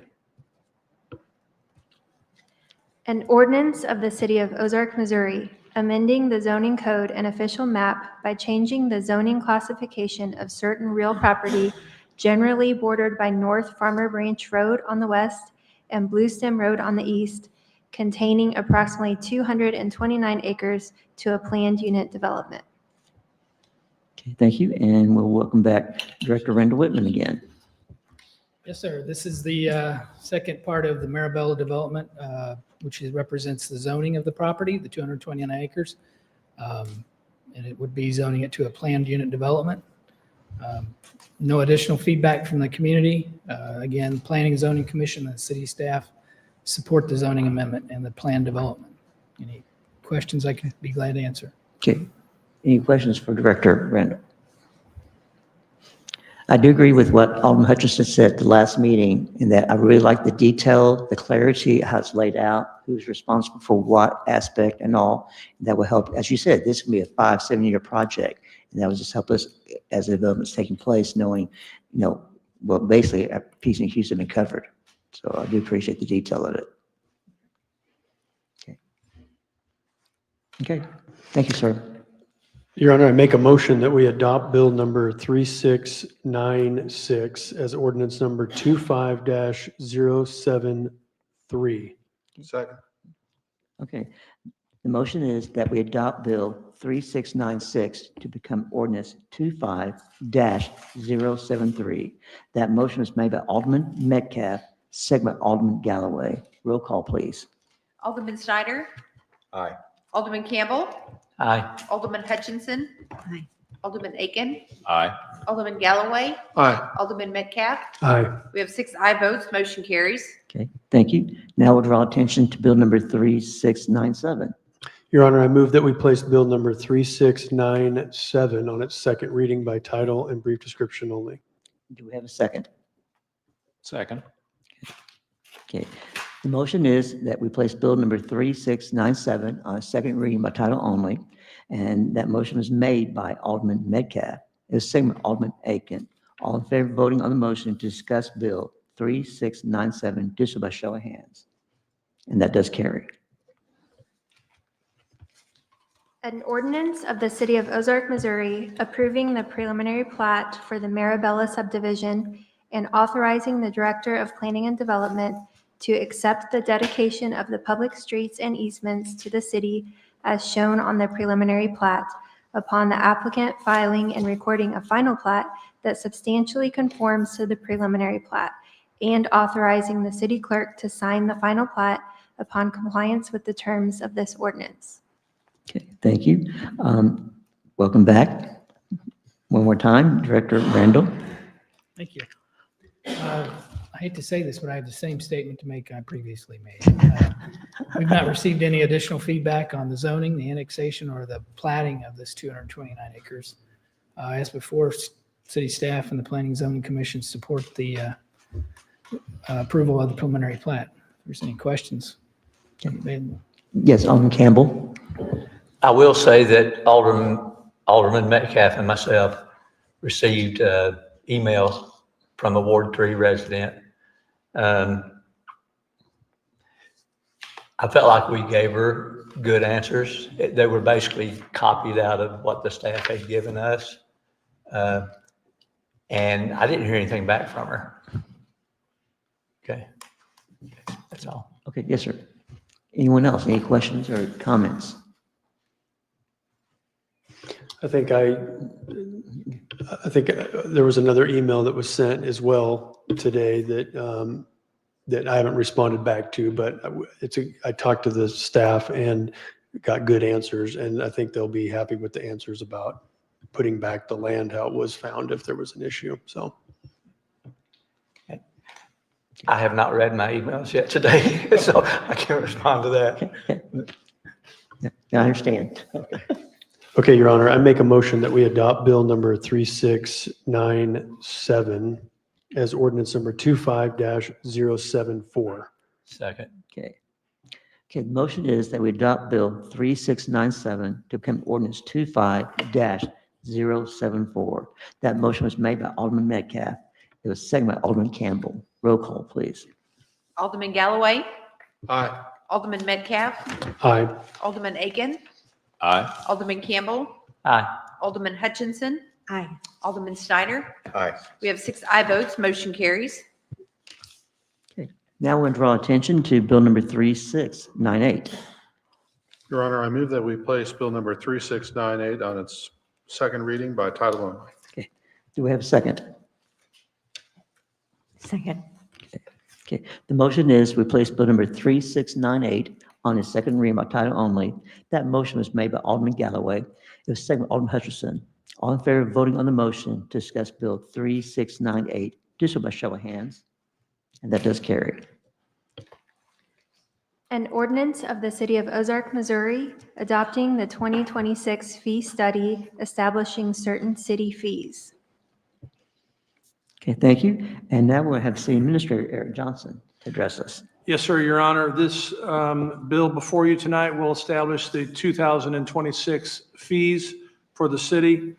Speaker 12: An ordinance of the city of Ozark, Missouri, amending the zoning code and official map by changing the zoning classification of certain real property generally bordered by North Farmer Branch Road on the west and Blue Stem Road on the east, containing approximately 229 acres to a planned unit development.
Speaker 4: Okay, thank you. And we'll welcome back Director Randall Whitman again.
Speaker 13: Yes, sir. This is the second part of the Maribel development, which represents the zoning of the property, the 229 acres. And it would be zoning it to a planned unit development. No additional feedback from the community. Again, Planning and Zoning Commission and city staff support the zoning amendment and the plan development. Any questions I can be glad to answer.
Speaker 4: Okay. Any questions for Director Randall? I do agree with what Alderman Hutchinson said at the last meeting, in that I really like the detail, the clarity, how it's laid out, who's responsible for what aspect and all. That will help, as you said, this can be a 5-7 year project, and that will just help us as the development's taking place, knowing, well, basically, a piece and Q's have been covered. So I do appreciate the detail of it. Okay. Thank you, sir.
Speaker 7: Your Honor, I make a motion that we adopt Bill number 3696 as ordinance number 25-073.
Speaker 10: Second.
Speaker 4: Okay. The motion is that we adopt Bill 3696 to become ordinance 25-073. That motion was made by Alderman Metcalf, second by Alderman Galloway. Roll call, please.
Speaker 5: Alderman Snyder?
Speaker 6: Aye.
Speaker 5: Alderman Campbell?
Speaker 4: Aye.
Speaker 5: Alderman Hutchinson? Alderman Aiken?
Speaker 14: Aye.
Speaker 5: Alderman Galloway?
Speaker 10: Aye.
Speaker 5: Alderman Metcalf?
Speaker 7: Aye.
Speaker 5: We have 6 aye votes, motion carries.
Speaker 4: Okay, thank you. Now we'll draw attention to Bill number 3697.
Speaker 7: Your Honor, I move that we place Bill number 3697 on its second reading by title and brief description only.
Speaker 4: Do we have a second?
Speaker 14: Second.
Speaker 4: Okay. The motion is that we place Bill number 3697 on its second reading by title only, and that motion was made by Alderman Metcalf. It was seconded by Alderman Aiken. All in favor of voting on the motion to discuss Bill 3697, do so by show of hands. And that does carry.
Speaker 12: An ordinance of the City of Ozark, Missouri, approving the preliminary plat for the Marabella subdivision and authorizing the Director of Planning and Development to accept the dedication of the public streets and easements to the city as shown on the preliminary plat, upon the applicant filing and recording a final plat that substantially conforms to the preliminary plat, and authorizing the city clerk to sign the final plat upon compliance with the terms of this ordinance.
Speaker 4: Okay, thank you. Welcome back. One more time, Director Randall.
Speaker 13: Thank you. I hate to say this, but I have the same statement to make I previously made. We've not received any additional feedback on the zoning, the annexation, or the platting of this 229 acres. As before, city staff and the Planning and Zoning Commission support the approval of the preliminary plat. If there's any questions.
Speaker 4: Yes, Alderman Campbell.
Speaker 15: I will say that Alderman Metcalf and myself received email from a Ward 3 resident. I felt like we gave her good answers. They were basically copied out of what the staff had given us. And I didn't hear anything back from her. Okay. That's all.
Speaker 4: Okay, yes, sir. Anyone else? Any questions or comments?
Speaker 7: I think there was another email that was sent as well today that that I haven't responded back to, but I talked to the staff and got good answers, and I think they'll be happy with the answers about putting back the land how it was found if there was an issue. So
Speaker 15: I have not read my emails yet today, so I can't respond to that.
Speaker 4: I understand.
Speaker 7: okay, Your Honor, I make a motion that we adopt Bill number 3697 as ordinance number 25-074.
Speaker 15: Second.
Speaker 4: Okay. Okay, the motion is that we adopt Bill 3697 to become ordinance 25-074. That motion was made by Alderman Metcalf. It was seconded by Alderman Campbell. Roll call, please.
Speaker 5: Alderman Galloway?
Speaker 10: Aye.
Speaker 5: Alderman Metcalf?
Speaker 7: Aye.
Speaker 5: Alderman Aiken?
Speaker 14: Aye.
Speaker 5: Alderman Campbell?
Speaker 15: Aye.
Speaker 5: Alderman Hutchinson?
Speaker 12: Aye.
Speaker 5: Alderman Snyder?
Speaker 6: Aye.
Speaker 5: We have 6 aye votes, motion carries.
Speaker 4: Okay. Now we're going to draw attention to Bill number 3698.
Speaker 10: Your Honor, I move that we place Bill number 3698 on its second reading by title only.
Speaker 4: Okay. Do we have a second?
Speaker 12: Second.
Speaker 4: Okay. The motion is we place Bill number 3698 on its second reading by title only. That motion was made by Alderman Galloway. It was seconded by Alderman Hutchinson. All in favor of voting on the motion to discuss Bill 3698, do so by show of hands. And that does carry.
Speaker 12: An ordinance of the City of Ozark, Missouri, adopting the 2026 fee study establishing certain city fees.
Speaker 4: Okay, thank you. And now we'll have City Administrator Eric Johnson to address us.
Speaker 16: Yes, sir, Your Honor. This bill before you tonight will establish the 2026 fees for the city.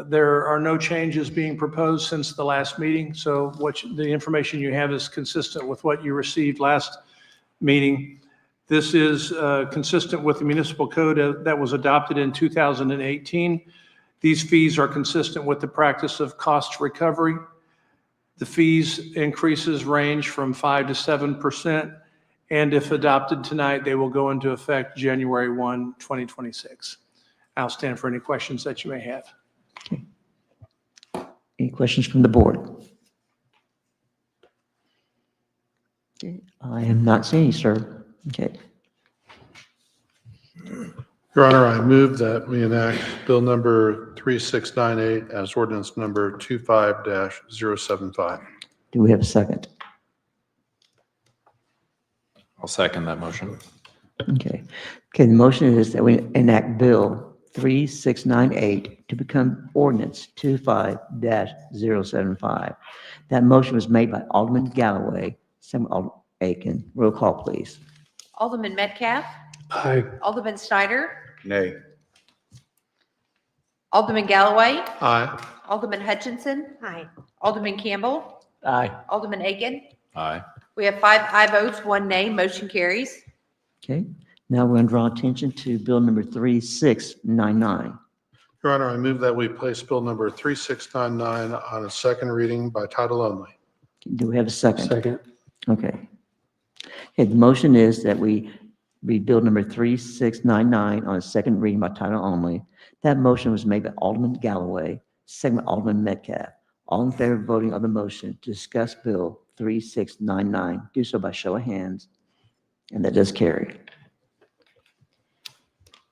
Speaker 16: There are no changes being proposed since the last meeting, so the information you have is consistent with what you received last meeting. This is consistent with the municipal code that was adopted in 2018. These fees are consistent with the practice of cost recovery. The fees increases range from 5 to 7%, and if adopted tonight, they will go into effect January 1, 2026. I'll stand for any questions that you may have.
Speaker 4: Okay. Any questions from the board? Okay, I am not seeing any, sir. Okay.
Speaker 10: Your Honor, I move that we enact Bill number 3698 as ordinance number 25-075.
Speaker 4: Do we have a second?
Speaker 14: I'll second that motion.
Speaker 4: Okay. Okay, the motion is that we enact Bill 3698 to become ordinance 25-075. That motion was made by Alderman Galloway, second by Alderman Aiken. Roll call, please.
Speaker 5: Alderman Metcalf,
Speaker 7: Aye.
Speaker 5: Alderman Snyder,
Speaker 6: Nay.
Speaker 5: Alderman Galloway,
Speaker 10: Aye.
Speaker 5: Alderman Hutchinson. Aye. Alderman Campbell,
Speaker 15: Aye.
Speaker 5: Alderman Aiken.
Speaker 14: Aye.
Speaker 5: We have 5 aye votes, 1 nay, motion carries.
Speaker 4: Okay, now we're going to draw attention to Bill number 3699.
Speaker 10: Your Honor, I move that we place Bill number 3699 on a second reading by title only.
Speaker 4: Do we have a second?
Speaker 7: Second.
Speaker 4: Okay. Okay, the motion is that we read Bill number 3699 on a second reading by title only. That motion was made by Alderman Galloway, second by Alderman Metcalf. All in favor of voting on the motion to discuss Bill 3699, do so by show of hands. And that does carry.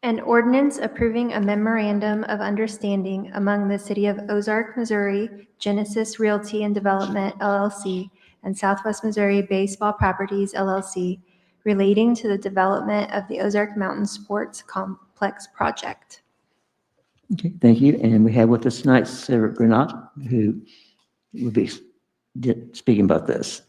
Speaker 12: An ordinance approving a memorandum of understanding among the City of Ozark, Missouri, Genesis Realty and Development, LLC, and Southwest Missouri Baseball Properties, LLC, relating to the development of the Ozark Mountain Sports Complex project.
Speaker 4: Okay, thank you. And we have with us tonight Sarah Granat, who will be speaking about this.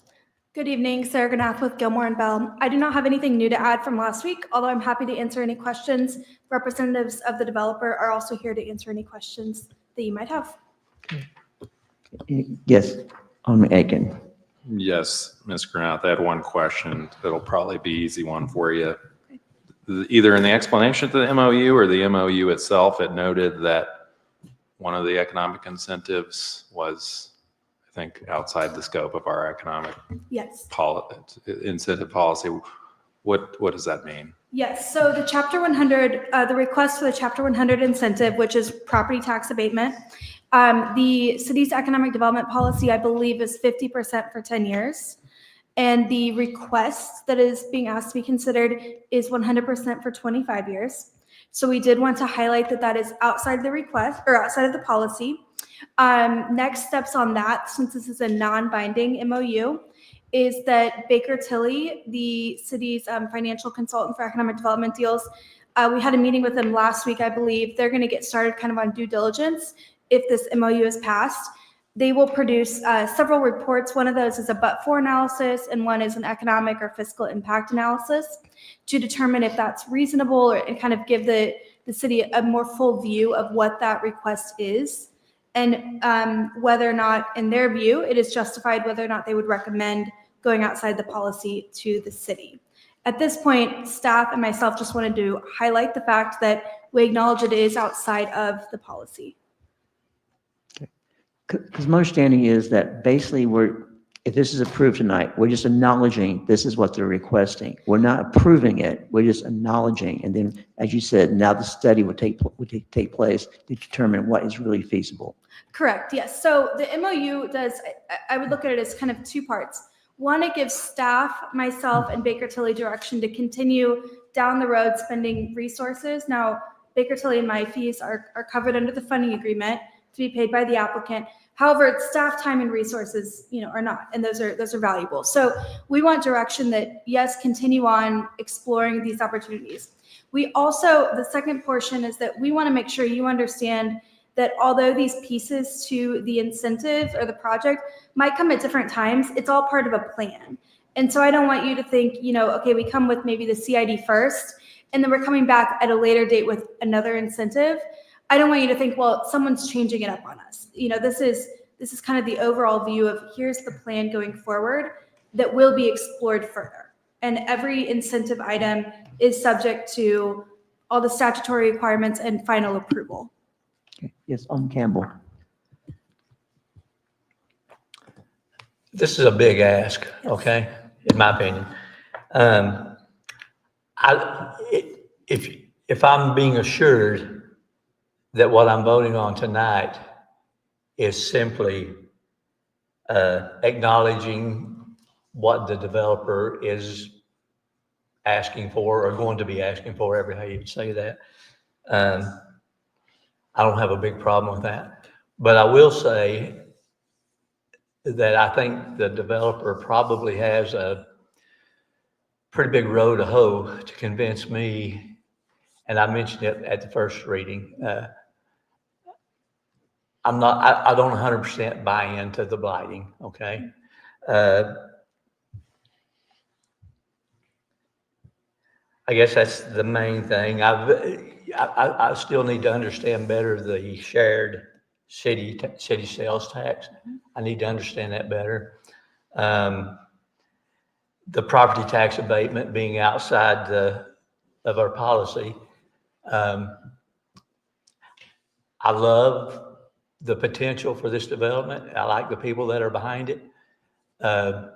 Speaker 17: Good evening, Sarah Ganath with Gilmore and Bell. I do not have anything new to add from last week, although I'm happy to answer any questions. Representatives of the developer are also here to answer any questions that you might have.
Speaker 4: Yes, Alderman Aiken.
Speaker 14: Yes, Ms. Granath, I had one question that'll probably be easy one for you. Either in the explanation to the MOU or the MOU itself, it noted that one of the economic incentives was, I think, outside the scope of our economic incentive policy. What does that mean?
Speaker 17: Yes, so the Chapter 100, the request for the Chapter 100 incentive, which is property tax abatement, the city's economic development policy, I believe, is 50% for 10 years. And the request that is being asked to be considered is 100% for 25 years. So we did want to highlight that that is outside the request or outside of the policy. Next steps on that, since this is a non-binding MOU, is that Baker Tilly, the city's financial consultant for economic development deals, we had a meeting with them last week, I believe. They're going to get started kind of on due diligence if this MOU is passed. They will produce several reports. One of those is a but-for analysis, and one is an economic or fiscal impact analysis to determine if that's reasonable and kind of give the city a more full view of what that request is, and whether or not, in their view, it is justified, whether or not they would recommend going outside the policy to the city. At this point, staff and myself just wanted to highlight the fact that we acknowledge it is outside of the policy.
Speaker 4: Because my understanding is that basically if this is approved tonight, we're just acknowledging this is what they're requesting. We're not approving it. We're just acknowledging. And then, as you said, now the study would take place to determine what is really feasible.
Speaker 17: Correct, yes. So the MOU does, I would look at it as kind of two parts. One, it gives staff, myself, and Baker Tilly direction to continue down the road spending resources. Now, Baker Tilly and my fees are covered under the funding agreement. to be paid by the applicant. However, it's staff time and resources, are not, and those are valuable. So we want direction that, yes, continue on exploring these opportunities. We also, the second portion is that we want to make sure you understand that although these pieces to the incentive or the project might come at different times, it's all part of a plan. And so I don't want you to think, okay, we come with maybe the CID first, and then we're coming back at a later date with another incentive. I don't want you to think, well, someone's changing it up on us. This is kind of the overall view of here's the plan going forward that will be explored further. And every incentive item is subject to all the statutory requirements and final approval.
Speaker 4: Okay. Yes, Campbell.
Speaker 15: This is a big ask, okay, in my opinion. If I'm being assured that what I'm voting on tonight is simply acknowledging what the developer is asking for or going to be asking for, however how you say that, I don't have a big problem with that. But I will say that I think the developer probably has a pretty big row to hoe to convince me, and I mentioned it at the first reading. I don't 100% buy into the blighting, okay? I guess that's the main thing. I still need to understand better the shared city sales tax. I need to understand that better. The property tax abatement being outside of our policy. I love the potential for this development. I like the people that are behind it. But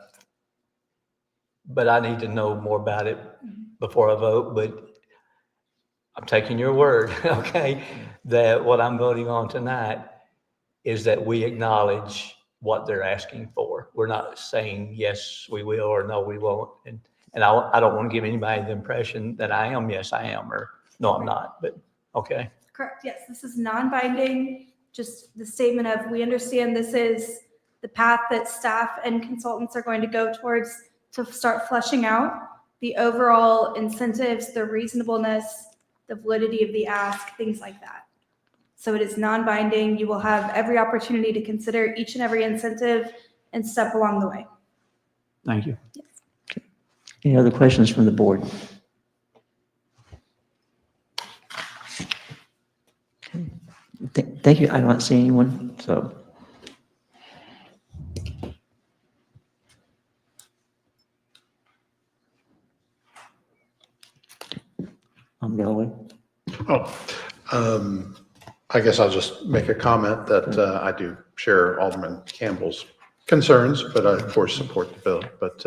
Speaker 15: I need to know more about it before I vote. But I'm taking your word, okay, that what I'm voting on tonight is that we acknowledge what they're asking for. We're not saying, yes, we will, or no, we won't. And I don't want to give anybody the impression that I am, yes, I am, or no, I'm not, but okay.
Speaker 17: Correct, yes, this is non-binding, just the statement of, we understand this is the path that staff and consultants are going to go towards to start fleshing out the overall incentives, the reasonableness, the validity of the ask, things like that. So it is non-binding. You will have every opportunity to consider each and every incentive and step along the way.
Speaker 4: Thank you. Yes. Okay. Any other questions from the board? Okay. Thank you. I don't see anyone, so. Galloway.
Speaker 10: I guess I'll just make a comment that I do share Alderman Campbell's concerns, but I, of course, support the bill. But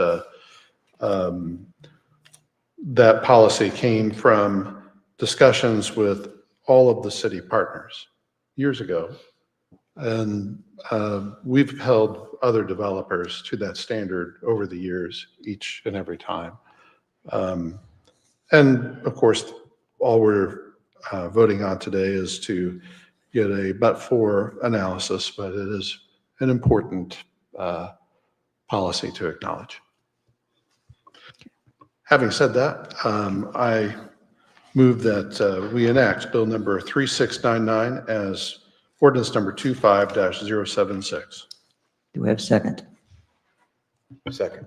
Speaker 10: that policy came from discussions with all of the city partners years ago. And we've held other developers to that standard over the years, each and every time. And of course, all we're voting on today is to get a but-for analysis, but it is an important policy to acknowledge. Having said that, I move that we enact Bill number 3699 as ordinance number 25-076.
Speaker 4: Do we have a second?
Speaker 6: Second.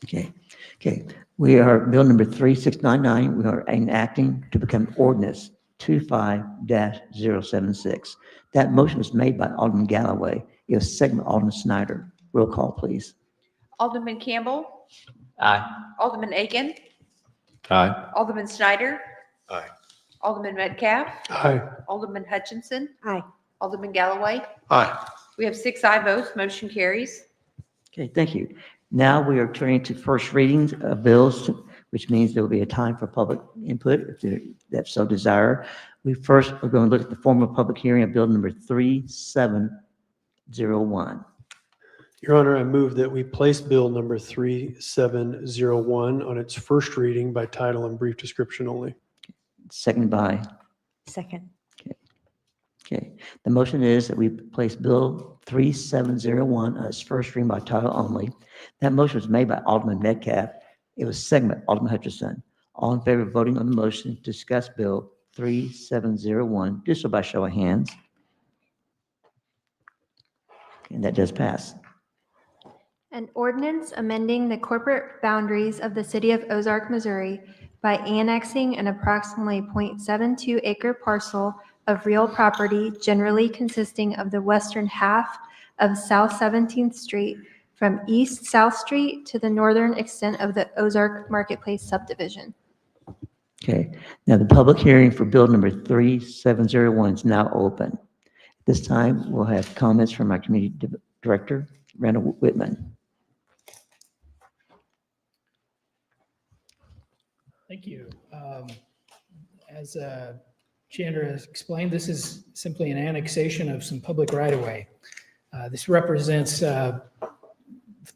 Speaker 4: Okay. Okay. We are bill number 3699. We are enacting to become ordinance 25-076. That motion was made by Alderman Galloway. It was seconded by Alderman Snyder. Roll call, please.
Speaker 5: Alderman Campbell.
Speaker 15: Aye.
Speaker 5: Alderman Aiken.
Speaker 14: Aye.
Speaker 5: Alderman Snyder.
Speaker 6: Aye.
Speaker 5: Alderman Metcalf.
Speaker 7: Aye.
Speaker 5: Alderman Hutchinson.
Speaker 12: Aye.
Speaker 5: Alderman Galloway.
Speaker 10: Aye.
Speaker 5: We have 6 aye votes. Motion carries.
Speaker 4: Okay, thank you. Now we are turning to first readings of bills, which means there will be a time for public input if that so desire. We first are going to look at the formal public hearing of bill number 3701.
Speaker 7: Your Honor, I move that we place bill number 3701 on its first reading by title and brief description only.
Speaker 4: Second by,
Speaker 12: Second.
Speaker 4: Okay, the motion is that we place Bill 3701 on its first reading by title only. That motion was made by Alderman Metcalf. It was seconded by Alderman Hutchinson. All in favor of voting on the motion to discuss Bill 3701, do so by show of hands. And that does pass.
Speaker 12: An ordinance amending the corporate boundaries of the city of Ozark, Missouri by annexing an approximately 0.72 acre parcel of real property generally consisting of the western half of South 17th Street from East South Street to the northern extent of the Ozark Marketplace subdivision.
Speaker 4: Okay, now the public hearing for Bill number 3701 is now open. This time, we'll have comments from our Community Director, Randall Whitman.
Speaker 13: Thank you. As Chandra has explained, this is simply an annexation of some public right-of-way. This represents the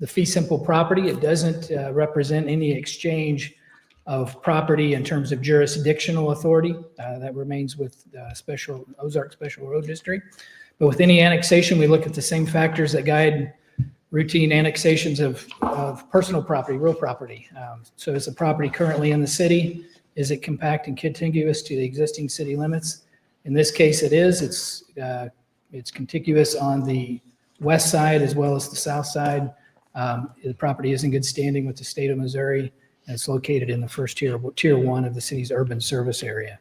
Speaker 13: fee simple property. It doesn't represent any exchange of property in terms of jurisdictional authority. That remains with Ozark Special Road District. But with any annexation, we look at the same factors that guide routine annexations of personal property, real property. So is the property currently in the city? Is it compact and contiguous to the existing city limits? In this case, it is. It's contiguous on the west side as well as the south side. The property is in good standing with the state of Missouri, and it's located in the first tier 1 of the city's urban service area.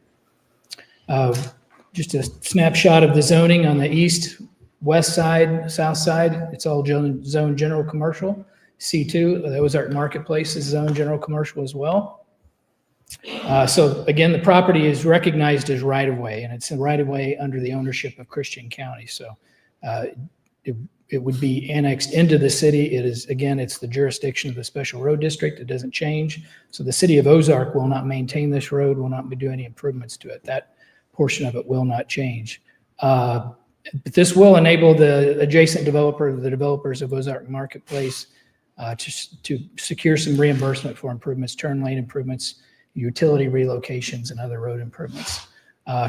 Speaker 13: Just a snapshot of the zoning on the east, west side, south side. It's all zone general commercial. C2, the Ozark Marketplace is zone general commercial as well. So again, the property is recognized as right-of-way, and it's a right-of-way under the ownership of Christian County. So it would be annexed into the city. It is, again, it's the jurisdiction of the Special Road District. It doesn't change. So the city of Ozark will not maintain this road, will not do any improvements to it. That portion of it will not change. But this will enable the adjacent developer, the developers of Ozark Marketplace, to secure some reimbursement for improvements, turn lane improvements, utility relocations, and other road improvements.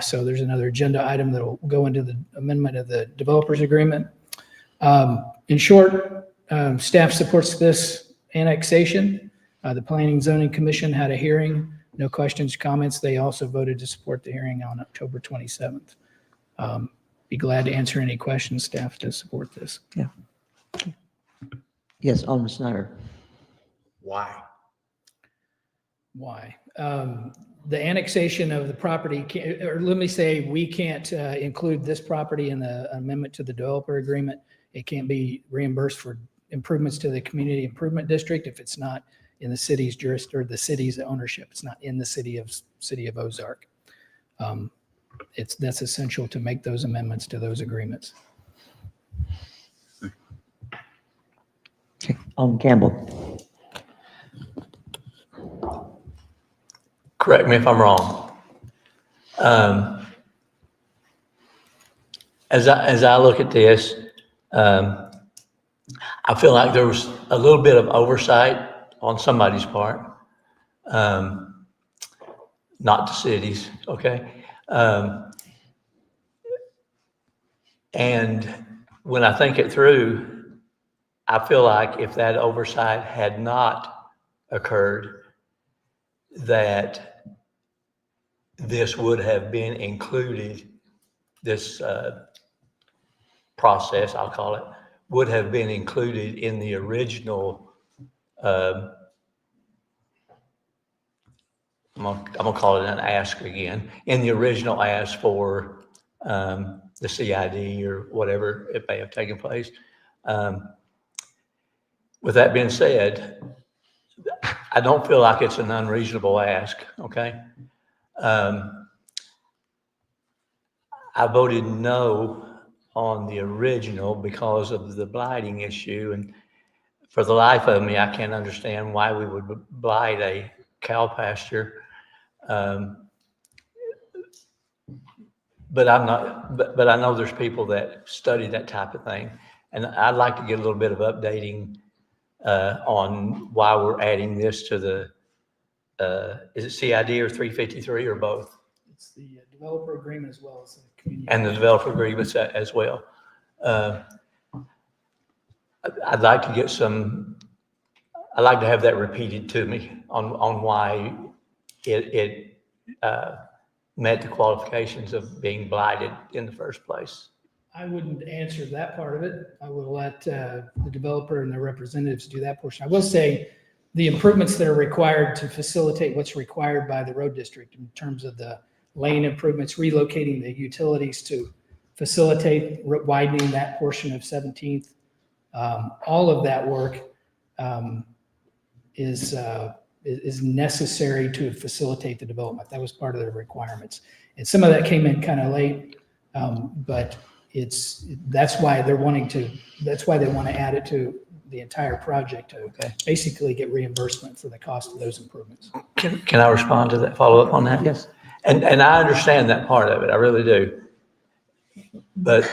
Speaker 13: So there's another agenda item that will go into the amendment of the developers agreement. In short, staff supports this annexation. The Planning and Zoning Commission had a hearing, no questions, comments. They also voted to support the hearing on October 27th. Be glad to answer any questions, staff, to support this.
Speaker 4: Yeah. Yes, Alderman Snyder.
Speaker 6: Why?
Speaker 13: Why? The annexation of the property, or let me say, we can't include this property in the amendment to the developer agreement. It can't be reimbursed for improvements to the community improvement district if it's not in the city's jurisdiction or the city's ownership. It's not in the city of Ozark. That's essential to make those amendments to those agreements.
Speaker 4: Okay, Alderman Campbell.
Speaker 15: Correct me if I'm wrong. As I look at this, I feel like there was a little bit of oversight on somebody's part, not the city's, okay? And when I think it through, I feel like if that oversight had not occurred, that this would have been included, this process, I'll call it, would have been included in the original, I'm gonna call it an ask again, in the original ask for the CID or whatever it may have taken place. With that being said, I don't feel like it's an unreasonable ask, okay? I voted no on the original because of the blighting issue, and for the life of me, I can't understand why we would blight a cow pasture. But I know there's people that study that type of thing, and I'd like to get a little bit of updating on why we're adding this to the, is it CID or 353 or both?
Speaker 13: It's the developer agreement as well as the
Speaker 15: and the developer agreements as well. I'd like to get I'd like to have that repeated to me on why it met the qualifications of being blighted in the first place.
Speaker 13: I wouldn't answer that part of it. I will let the developer and their representatives do that portion. I will say the improvements that are required to facilitate what's required by the road district in terms of the lane improvements, relocating the utilities to facilitate widening that portion of 17th. All of that work is necessary to facilitate the development. That was part of the requirements. And some of that came in kind of late, but that's why they want to add it to the entire project to basically get reimbursement for the cost of those improvements.
Speaker 15: Can I respond to that, follow up on that?
Speaker 4: Yes.
Speaker 15: And I understand that part of it, I really do. But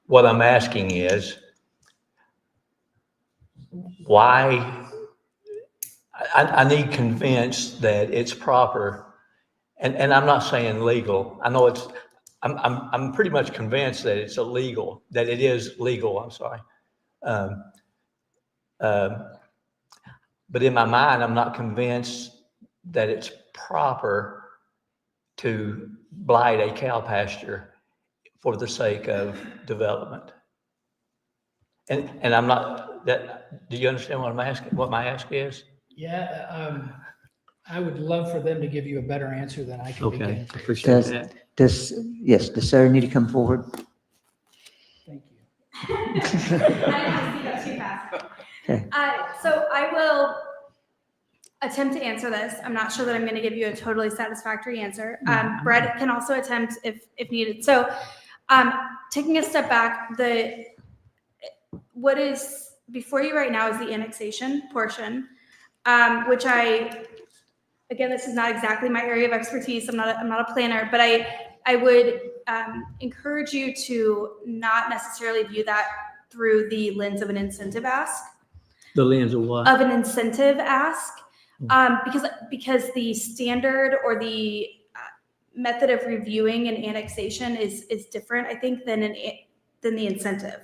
Speaker 15: what I'm asking is, why, I need convinced that it's proper, and I'm not saying legal. I know I'm pretty much convinced that it's illegal, that it is legal, I'm sorry. But in my mind, I'm not convinced that it's proper to blight a cow pasture for the sake of development. And I'm not, do you understand what I'm asking, what my ask is?
Speaker 13: Yeah, I would love for them to give you a better answer than I can begin.
Speaker 4: Appreciate that. Does Sarah need to come forward?
Speaker 13: Thank you.
Speaker 17: I didn't speak up too fast.
Speaker 4: Okay.
Speaker 17: So I will attempt to answer this. I'm not sure that I'm going to give you a totally satisfactory answer. Brett can also attempt if needed. So taking a step back, what is before you right now is the annexation portion, which again, this is not exactly my area of expertise. I'm not a planner, but I would encourage you to not necessarily view that through the lens of an incentive ask.
Speaker 15: The lens of what?
Speaker 17: Of an incentive ask, because the standard or the method of reviewing an annexation is different, I think, than the incentive,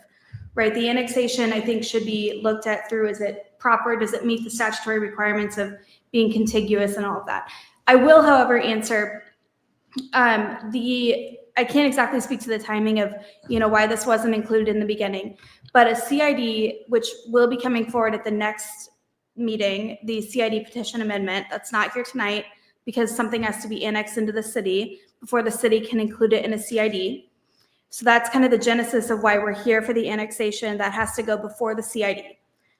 Speaker 17: right? The annexation, I think, should be looked at through, is it proper? Does it meet the statutory requirements of being contiguous and all of that? I will, however, answer I can't exactly speak to the timing of, why this wasn't included in the beginning, but a CID, which will be coming forward at the next meeting, the CID petition amendment, that's not here tonight because something has to be annexed into the city before the city can include it in a CID. So that's kind of the genesis of why we're here for the annexation. That has to go before the CID.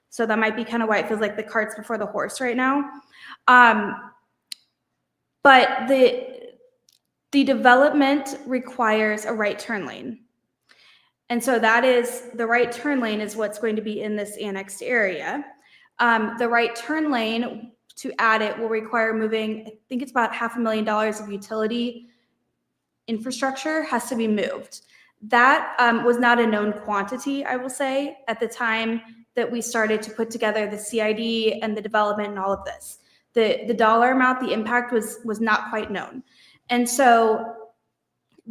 Speaker 17: So that might be kind of why it feels like the cart's before the horse right now. But the development requires a right turn lane. And so that is, the right turn lane is what's going to be in this annexed area. The right turn lane, to add it, will require moving, I think it's about $500,000 of utility infrastructure has to be moved. That was not a known quantity, I will say, at the time that we started to put together the CID and the development and all of this. The dollar amount, the impact was not quite known. And so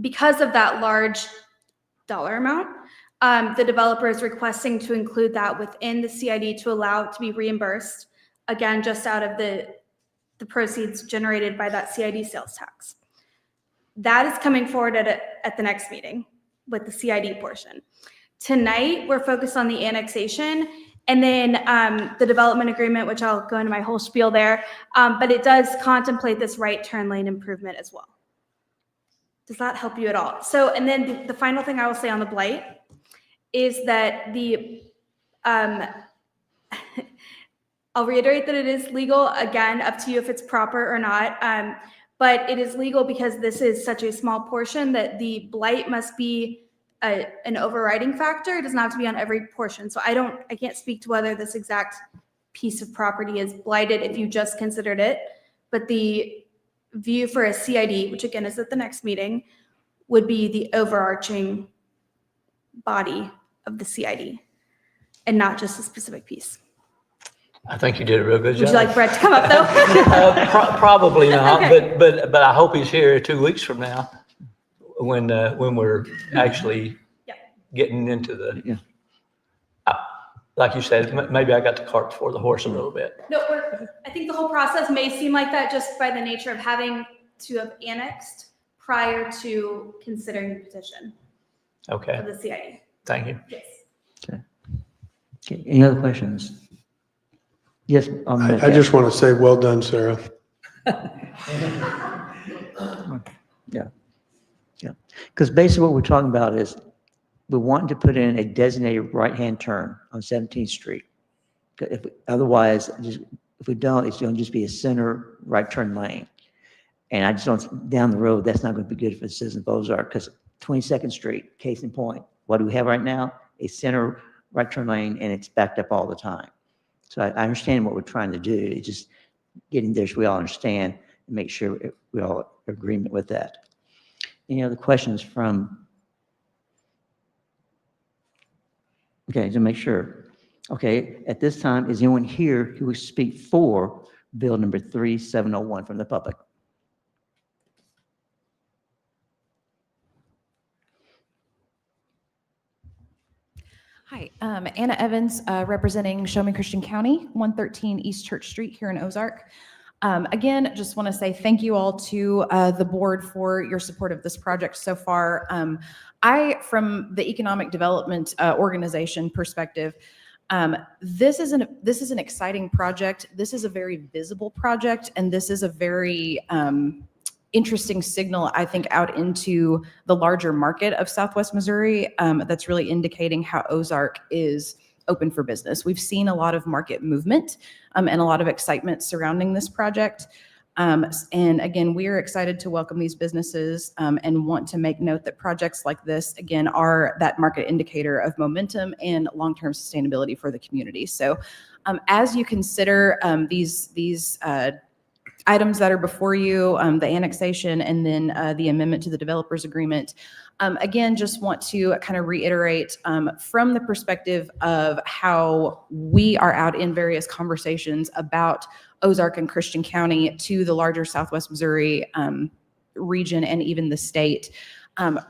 Speaker 17: because of that large dollar amount, the developer is requesting to include that within the CID to allow it to be reimbursed, again, just out of the proceeds generated by that CID sales tax. That is coming forward at the next meeting with the CID portion. Tonight, we're focused on the annexation and then the development agreement, which I'll go into my whole spiel there, but it does contemplate this right turn lane improvement as well. Does that help you at all? So, and then the final thing I will say on the blight is that I'll reiterate that it is legal, again, up to you if it's proper or not, but it is legal because this is such a small portion that the blight must be an overriding factor. It does not have to be on every portion. So I can't speak to whether this exact piece of property is blighted if you just considered it, but the view for a CID, which again is at the next meeting, would be the overarching body of the CID and not just a specific piece.
Speaker 15: I think you did a real good job.
Speaker 17: Would you like Brett to come up though?
Speaker 15: Probably not,
Speaker 17: Okay.
Speaker 15: but I hope he's here 2 weeks from now. when we're actually
Speaker 17: Yeah.
Speaker 15: getting into the,
Speaker 4: Yeah.
Speaker 15: like you said, maybe I got the cart before the horse a little bit.
Speaker 17: No, I think the whole process may seem like that just by the nature of having to have annexed prior to considering the petition
Speaker 15: Okay,
Speaker 17: of the CID.
Speaker 15: thank you.
Speaker 17: Yes.
Speaker 4: Okay, any other questions? Yes,
Speaker 7: I just want to say, well done, Sarah.
Speaker 4: Yeah. Because basically what we're talking about is we want to put in a designated right-hand turn on 17th Street. Otherwise, if we don't, it's going to just be a center right turn lane. And I just don't, down the road, that's not going to be good for the citizens of Ozark, because 22nd Street, case in point, what do we have right now? A center right turn lane, and it's backed up all the time. So I understand what we're trying to do. It's just getting there so we all understand and make sure we all are in agreement with that. Any other questions from? Okay, to make sure. Okay, at this time, is anyone here who would speak for Bill number 3701 from the public?
Speaker 18: Hi, Anna Evans, representing Show Christian County, 113 East Church Street here in Ozark. Again, just want to say thank you all to the board for your support of this project so far. From the economic development organization perspective, this is an exciting project. This is a very visible project, and this is a very interesting signal, I think, out into the larger market of Southwest Missouri that's really indicating how Ozark is open for business. We've seen a lot of market movement and a lot of excitement surrounding this project. And again, we are excited to welcome these businesses and want to make note that projects like this, again, are that market indicator of momentum and long-term sustainability for the community. So as you consider these items that are before you, the annexation and then the amendment to the developers agreement, again, just want to kind of reiterate from the perspective of how we are out in various conversations about Ozark and Christian County to the larger Southwest Missouri region and even the state.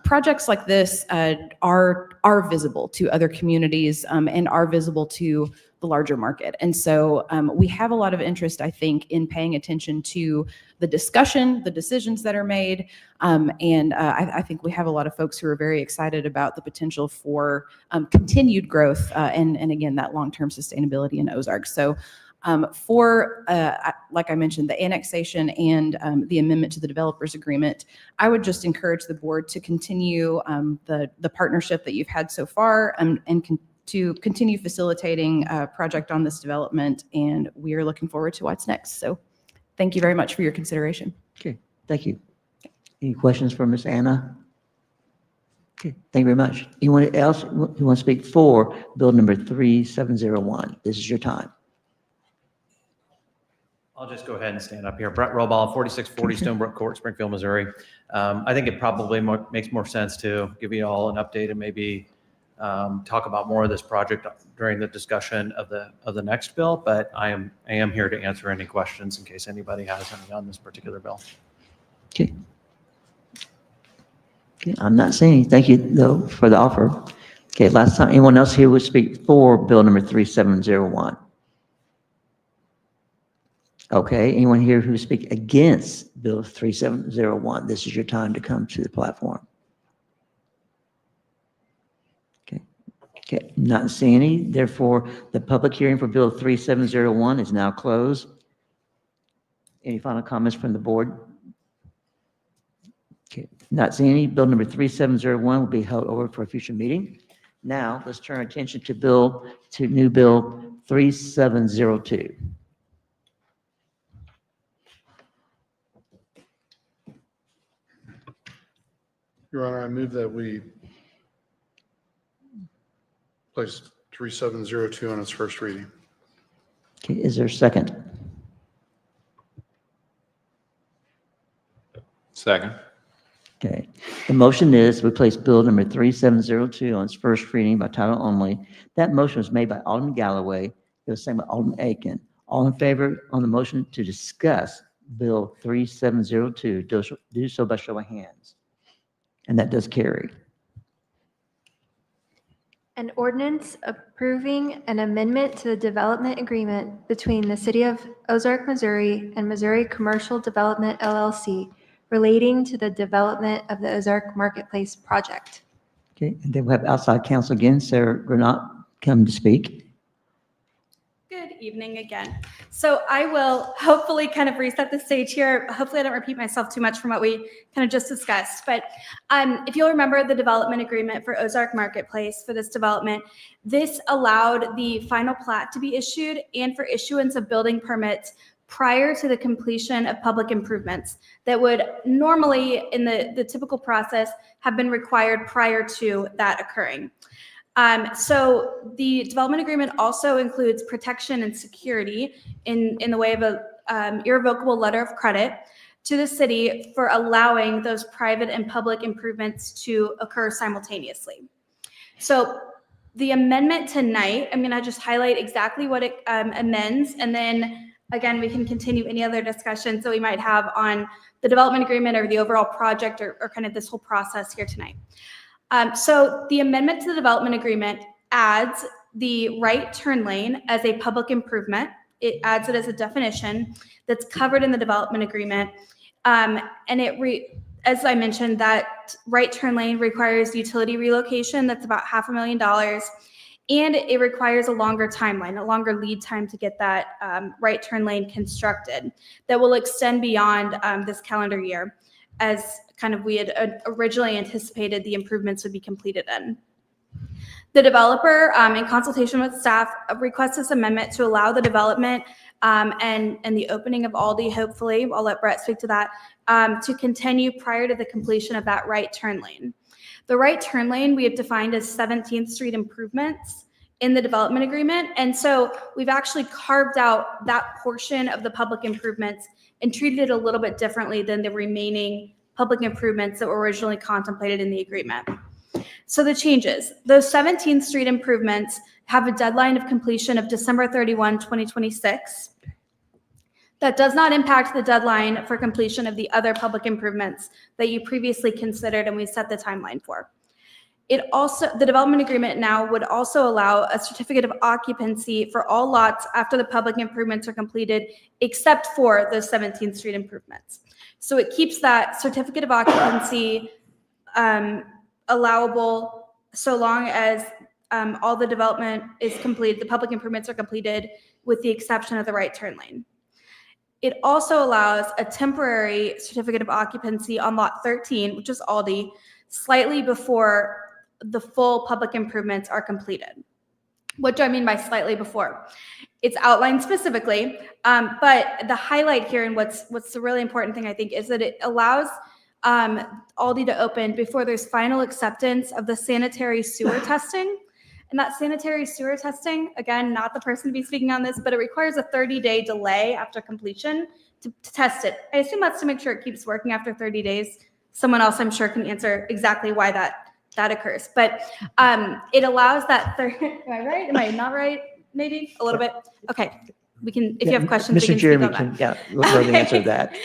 Speaker 18: Projects like this are visible to other communities and are visible to the larger market. And so we have a lot of interest, I think, in paying attention to the discussion, the decisions that are made. And I think we have a lot of folks who are very excited about the potential for continued growth and again, that long-term sustainability in Ozark. So like I mentioned, the annexation and the amendment to the developers agreement, I would just encourage the board to continue the partnership that you've had so far and to continue facilitating a project on this development. And we are looking forward to what's next. So thank you very much for your consideration.
Speaker 4: Okay, thank you. Any questions for Ms. Anna? Okay, thank you very much. Anyone else who wants to speak for Bill number 3701? This is your time.
Speaker 1: I'll just go ahead and stand up here. Brett Robaugh, 4640 Stonebrook Court, Springfield, Missouri. I think it probably makes more sense to give you all an update and maybe talk about more of this project during the discussion of the next bill, but I am here to answer any questions in case anybody has any on this particular bill.
Speaker 4: Okay. Okay, I'm not saying anything. Thank you, though, for the offer. Okay, last time, anyone else here would speak for Bill number 3701? Okay, anyone here who would speak against Bill 3701? This is your time to come to the platform. Okay, not seeing any. Therefore, the public hearing for Bill 3701 is now closed. Any final comments from the board? Okay, not seeing any. Bill number 3701 will be held over for a future meeting. Now, let's turn our attention to new Bill 3702.
Speaker 10: Your Honor, I move that we place 3702 on its first reading.
Speaker 4: Okay, is there a second?
Speaker 14: Second.
Speaker 4: Okay, the motion is we place Bill number 3702 on its first reading by title only. That motion was made by Alderman Galloway. It was seconded by Alderman Aiken. All in favor on the motion to discuss Bill 3702, do so by show of hands. And that does carry.
Speaker 12: An ordinance approving an amendment to the development agreement between the City of Ozark, Missouri and Missouri Commercial Development LLC relating to the development of the Ozark Marketplace project.
Speaker 4: Okay, and then we have outside counsel again, Sarah Granat, come to speak.
Speaker 17: Good evening again. So I will hopefully kind of reset the stage here. Hopefully I don't repeat myself too much from what we kind of just discussed. But if you'll remember the development agreement for Ozark Marketplace for this development, this allowed the final plat to be issued and for issuance of building permits prior to the completion of public improvements that would normally in the typical process have been required prior to that occurring. So the development agreement also includes protection and security in the way of a irrevocable letter of credit to the city for allowing those private and public improvements to occur simultaneously. So the amendment tonight, I'm going to just highlight exactly what it amends, and then again, we can continue any other discussions that we might have on the development agreement or the overall project or kind of this whole process here tonight. So the amendment to the development agreement adds the right turn lane as a public improvement. It adds it as a definition that's covered in the development agreement. And as I mentioned, that right turn lane requires utility relocation. That's about $500,000. And it requires a longer timeline, a longer lead time to get that right turn lane constructed that will extend beyond this calendar year, as kind of we had originally anticipated the improvements would be completed in. The developer, in consultation with staff, requests this amendment to allow the development and the opening of Aldi, hopefully, I'll let Brett speak to that, to continue prior to the completion of that right turn lane. The right turn lane we have defined as 17th Street improvements in the development agreement. And so we've actually carved out that portion of the public improvements and treated it a little bit differently than the remaining public improvements that were originally contemplated in the agreement. So the changes, those 17th Street improvements have a deadline of completion of December 31, 2026. That does not impact the deadline for completion of the other public improvements that you previously considered and we set the timeline for. The development agreement now would also allow a certificate of occupancy for all lots after the public improvements are completed, except for those 17th Street improvements. So it keeps that certificate of occupancy allowable so long as all the development is completed, the public improvements are completed with the exception of the right turn lane. It also allows a temporary certificate of occupancy on lot 13, which is Aldi, slightly before the full public improvements are completed. What do I mean by slightly before? It's outlined specifically, but the highlight here and what's the really important thing I think is that it allows Aldi to open before there's final acceptance of the sanitary sewer testing. And that sanitary sewer testing, again, not the person to be speaking on this, but it requires a 30-day delay after completion to test it. I assume that's to make sure it keeps working after 30 days. Someone else, I'm sure, can answer exactly why that occurs. But it allows that. Am I right? Am I not right? Maybe a little bit. Okay. We can, if you have questions,
Speaker 4: Mr.
Speaker 17: we can
Speaker 4: Jeremy
Speaker 17: speak on that.
Speaker 4: we'll answer that.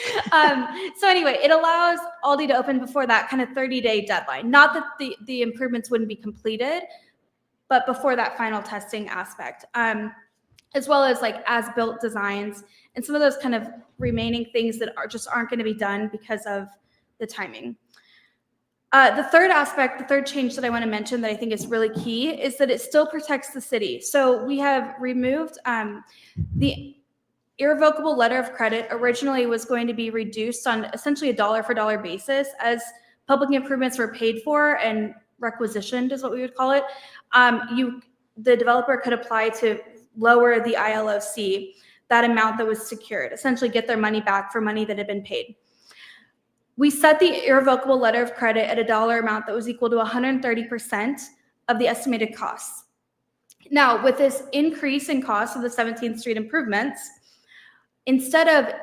Speaker 17: So anyway, it allows Aldi to open before that kind of 30-day deadline. Not that the improvements wouldn't be completed, but before that final testing aspect, as well as like as-built designs and some of those kind of remaining things that aren't going to be done because of the timing. The third aspect, the third change that I want to mention that I think is really key is that it still protects the city. So we have removed the irrevocable letter of credit. Originally was going to be reduced on essentially a dollar for dollar basis as public improvements were paid for and requisitioned is what we would call it. The developer could apply to lower the ILOC, that amount that was secured, essentially get their money back for money that had been paid. We set the irrevocable letter of credit at a dollar amount that was equal to 130% of the estimated costs. Now, with this increase in cost of the 17th Street improvements, instead of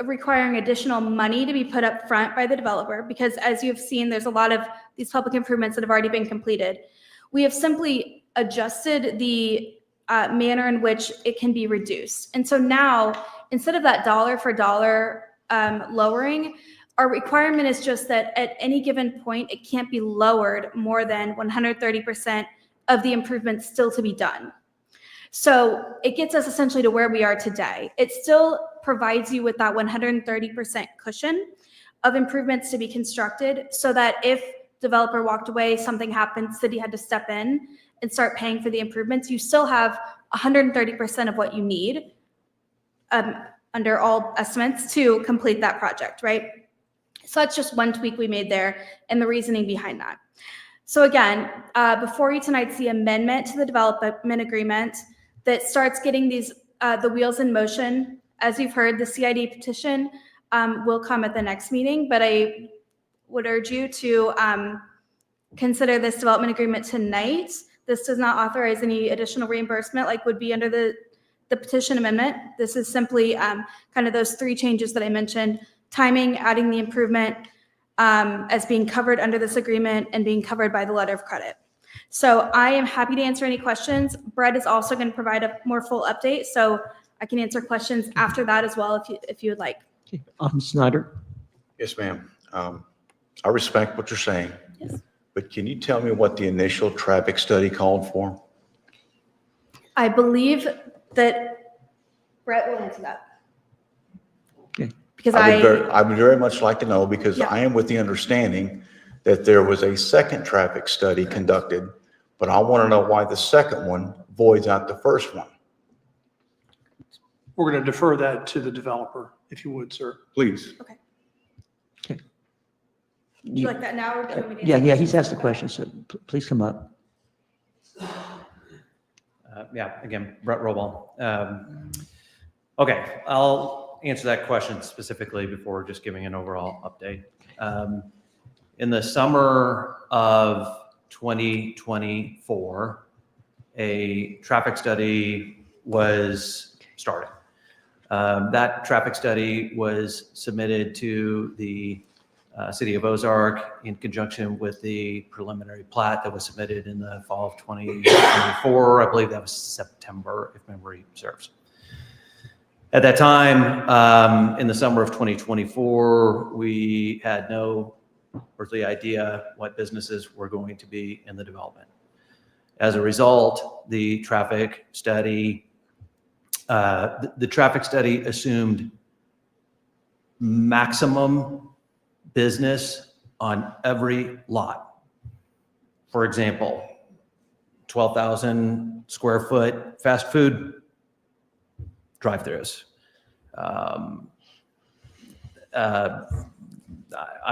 Speaker 17: requiring additional money to be put up front by the developer, because as you've seen, there's a lot of these public improvements that have already been completed, we have simply adjusted the manner in which it can be reduced. And so now, instead of that dollar for dollar lowering, Our requirement is just that at any given point, it can't be lowered more than 130% of the improvements still to be done. So it gets us essentially to where we are today. It still provides you with that 130% cushion of improvements to be constructed so that if developer walked away, something happened, city had to step in and start paying for the improvements, you still have 130% of what you need under all estimates to complete that project, right? So that's just one tweak we made there and the reasoning behind that. So again, before you tonight's the amendment to the development agreement that starts getting these the wheels in motion. As you've heard, the CID petition will come at the next meeting, but I would urge you to consider this development agreement tonight. This does not authorize any additional reimbursement like would be under the petition amendment. This is simply kind of those three changes that I mentioned: timing, adding the improvement as being covered under this agreement, and being covered by the letter of credit. So I am happy to answer any questions. Brett is also going to provide a more full update, so I can answer questions after that as well if you would like.
Speaker 4: Snyder?
Speaker 6: Yes, ma'am. I respect what you're saying.
Speaker 17: Yes.
Speaker 6: But can you tell me what the initial traffic study called for?
Speaker 17: I believe that Brett will answer that.
Speaker 4: Okay.
Speaker 17: Because
Speaker 6: I would very much like to know, because
Speaker 17: Yeah.
Speaker 6: I am with the understanding that there was a second traffic study conducted, but I want to know why the second one voids out the first one.
Speaker 16: We're going to defer that to the developer, if you would, sir.
Speaker 6: Please.
Speaker 17: Okay.
Speaker 4: Okay.
Speaker 17: Would you like that now, or do you want me to?
Speaker 4: Yeah, he's asked the question, so please come up.
Speaker 19: Yeah, again, Brett Robel. Okay, I'll answer that question specifically before just giving an overall update. In the summer of 2024, a traffic study was started. That traffic study was submitted to the City of Ozark in conjunction with the preliminary plat that was submitted in the fall of 2024. I believe that was September, if memory serves. At that time, in the summer of 2024, we had no earthly idea what businesses were going to be in the development. As a result, the traffic study assumed maximum business on every lot. For example, 12,000 square foot fast food drive-thrus. I'm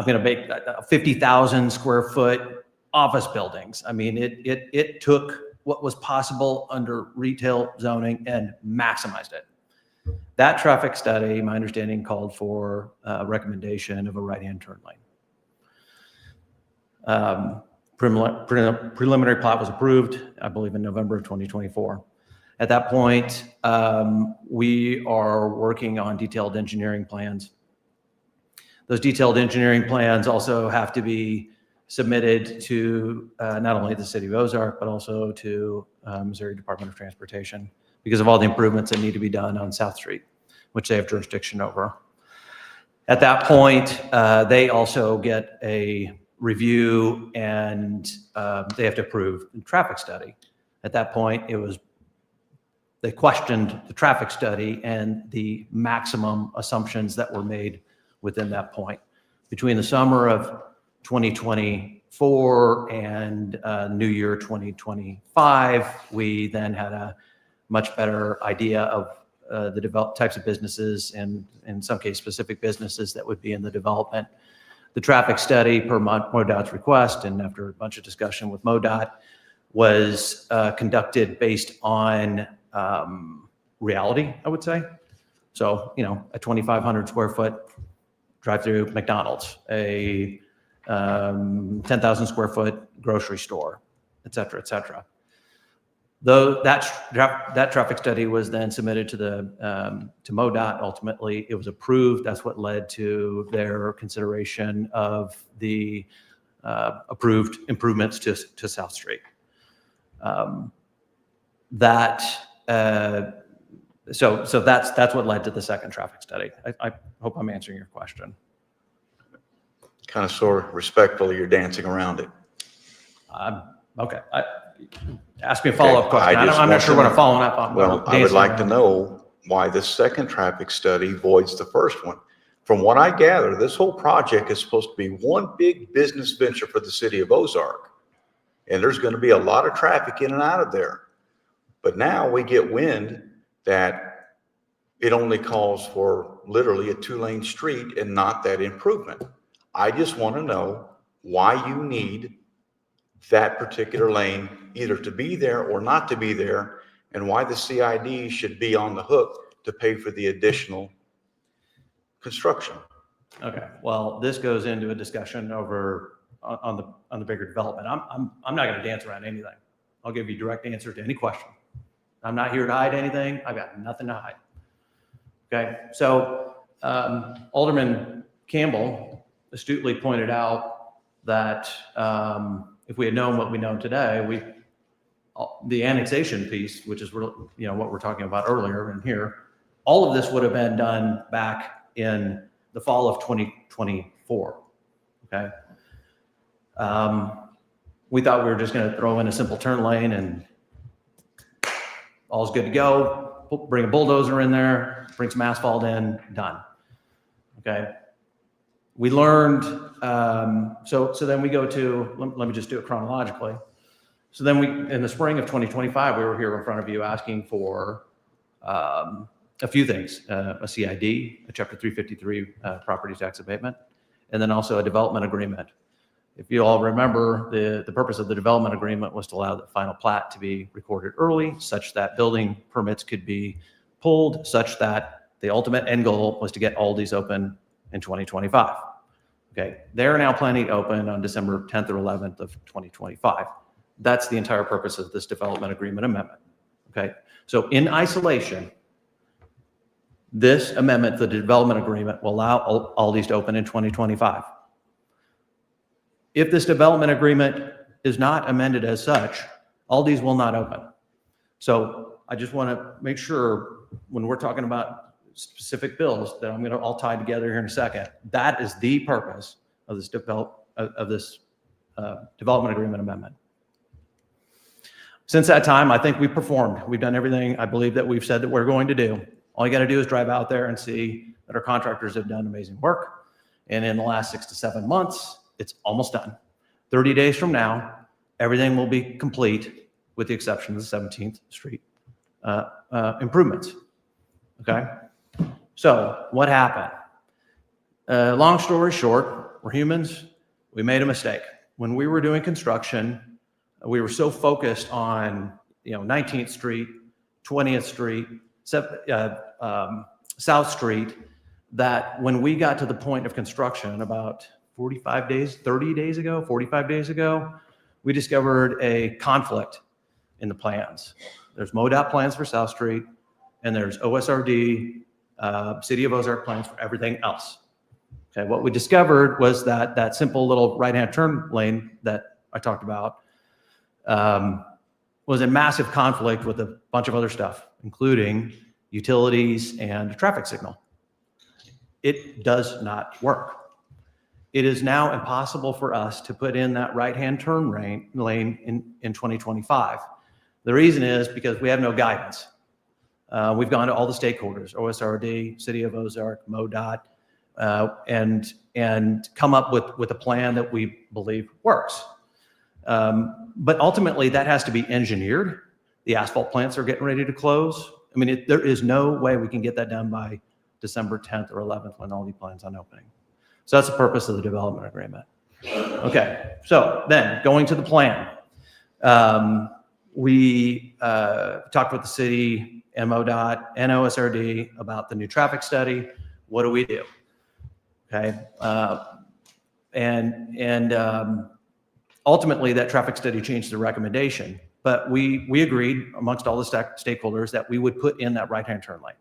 Speaker 19: going to make 50,000 square foot office buildings. I mean, it took what was possible under retail zoning and maximized it. That traffic study, my understanding, called for a recommendation of a right-hand turn lane. Preliminary plat was approved, I believe, in November of 2024. At that point, we are working on detailed engineering plans. Those detailed engineering plans also have to be submitted to not only the City of Ozark, but also to Missouri Department of Transportation, because of all the improvements that need to be done on South Street, which they have jurisdiction over. At that point, they also get a review and they have to approve the traffic study. At that point, they questioned the traffic study and the maximum assumptions that were made within that point. Between the summer of 2024 and New Year 2025, we then had a much better idea of the types of businesses and in some cases specific businesses that would be in the development. The traffic study, per MoDOT's request and after a bunch of discussion with MoDOT, was conducted based on reality, I would say. So, a 2,500 square foot drive-through McDonald's, a 10,000 square foot grocery store, et cetera, et cetera. Though that traffic study was then submitted to MoDOT. Ultimately, it was approved. That's what led to their consideration of the approved improvements to South Street. So that's what led to the second traffic study. I hope I'm answering your question.
Speaker 6: kind of sort of respectfully, you're dancing around it.
Speaker 19: Okay. Ask me a follow-up question.
Speaker 6: I just
Speaker 19: I'm not
Speaker 6: want
Speaker 19: sure
Speaker 6: to
Speaker 19: what
Speaker 6: know.
Speaker 19: I'm following up on.
Speaker 6: Well, I would like to know why the second traffic study voids the first one. From what I gather, this whole project is supposed to be one big business venture for the city of Ozark. And there's going to be a lot of traffic in and out of there. But now we get wind that it only calls for literally a 2-lane street and not that improvement. I just want to know why you need that particular lane either to be there or not to be there, and why the CID should be on the hook to pay for the additional construction.
Speaker 19: Okay, well, this goes into a discussion over on the bigger development. I'm not going to dance around anything. I'll give you a direct answer to any question. I'm not here to hide anything. I've got nothing to hide. Okay, so Alderman Campbell astutely pointed out that if we had known what we know today, the annexation piece, which is what we're talking about earlier in here, all of this would have been done back in the fall of 2024. Okay, we thought we were just going to throw in a simple turn lane and all's good to go. Bring a bulldozer in there, bring some asphalt in, done. Okay. We learned, so then we go to, let me just do it chronologically. So then in the spring of 2025, we were here in front of you asking for a few things, a CID, a Chapter 353 property tax abatement, and then also a development agreement. If you all remember, the purpose of the development agreement was to allow the final plat to be recorded early, such that building permits could be pulled, such that the ultimate end goal was to get all these open in 2025. Okay, they're now planning to open on December 10th or 11th of 2025. That's the entire purpose of this development agreement amendment. Okay, so in isolation, this amendment, the development agreement, will allow all these to open in 2025. If this development agreement is not amended as such, all these will not open. So I just want to make sure when we're talking about specific bills that I'm going to all tie together here in a second, that is the purpose of this development agreement amendment. Since that time, I think we've performed. We've done everything I believe that we've said that we're going to do. All you got to do is drive out there and see that our contractors have done amazing work. And in the last 6 to 7 months, it's almost done. 30 days from now, everything will be complete with the exception of the 17th Street improvements. Okay? So what happened? Long story short, we're humans. We made a mistake. When we were doing construction, we were so focused on 19th Street, 20th Street, South Street, that when we got to the point of construction about 45 days ago, we discovered a conflict in the plans. There's MoDOT plans for South Street, and there's OSRD, City of Ozark plans for everything else. Okay, what we discovered was that simple little right-hand turn lane that I talked about was in massive conflict with a bunch of other stuff, including utilities and a traffic signal. It does not work. It is now impossible for us to put in that right-hand turn lane in 2025. The reason is because we have no guidance. We've gone to all the stakeholders, OSRD, City of Ozark, MoDOT, and come up with a plan that we believe works. But ultimately, that has to be engineered. The asphalt plants are getting ready to close. I mean, there is no way we can get that done by December 10th or 11th when all these plans on opening. So that's the purpose of the development agreement. Okay, so then going to the plan. We talked with the city, MoDOT, and OSRD about the new traffic study. What do we do? Okay, ultimately that traffic study changed the recommendation, but we agreed amongst all the stakeholders that we would put in that right-hand turn lane.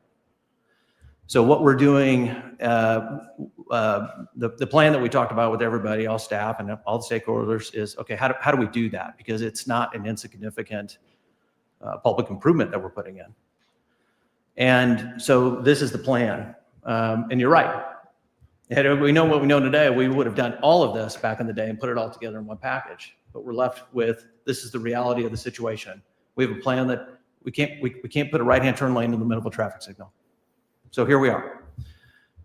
Speaker 19: So what we're doing, the plan that we talked about with everybody, all staff and all the stakeholders is, okay, how do we do that? Because it's not an insignificant public improvement that we're putting in. And so this is the plan. And you're right. Had we known what we know today, we would have done all of this back in the day and put it all together in one package. But we're left with, this is the reality of the situation. We have a plan that we can't put a right-hand turn lane in the middle of a traffic signal. So here we are.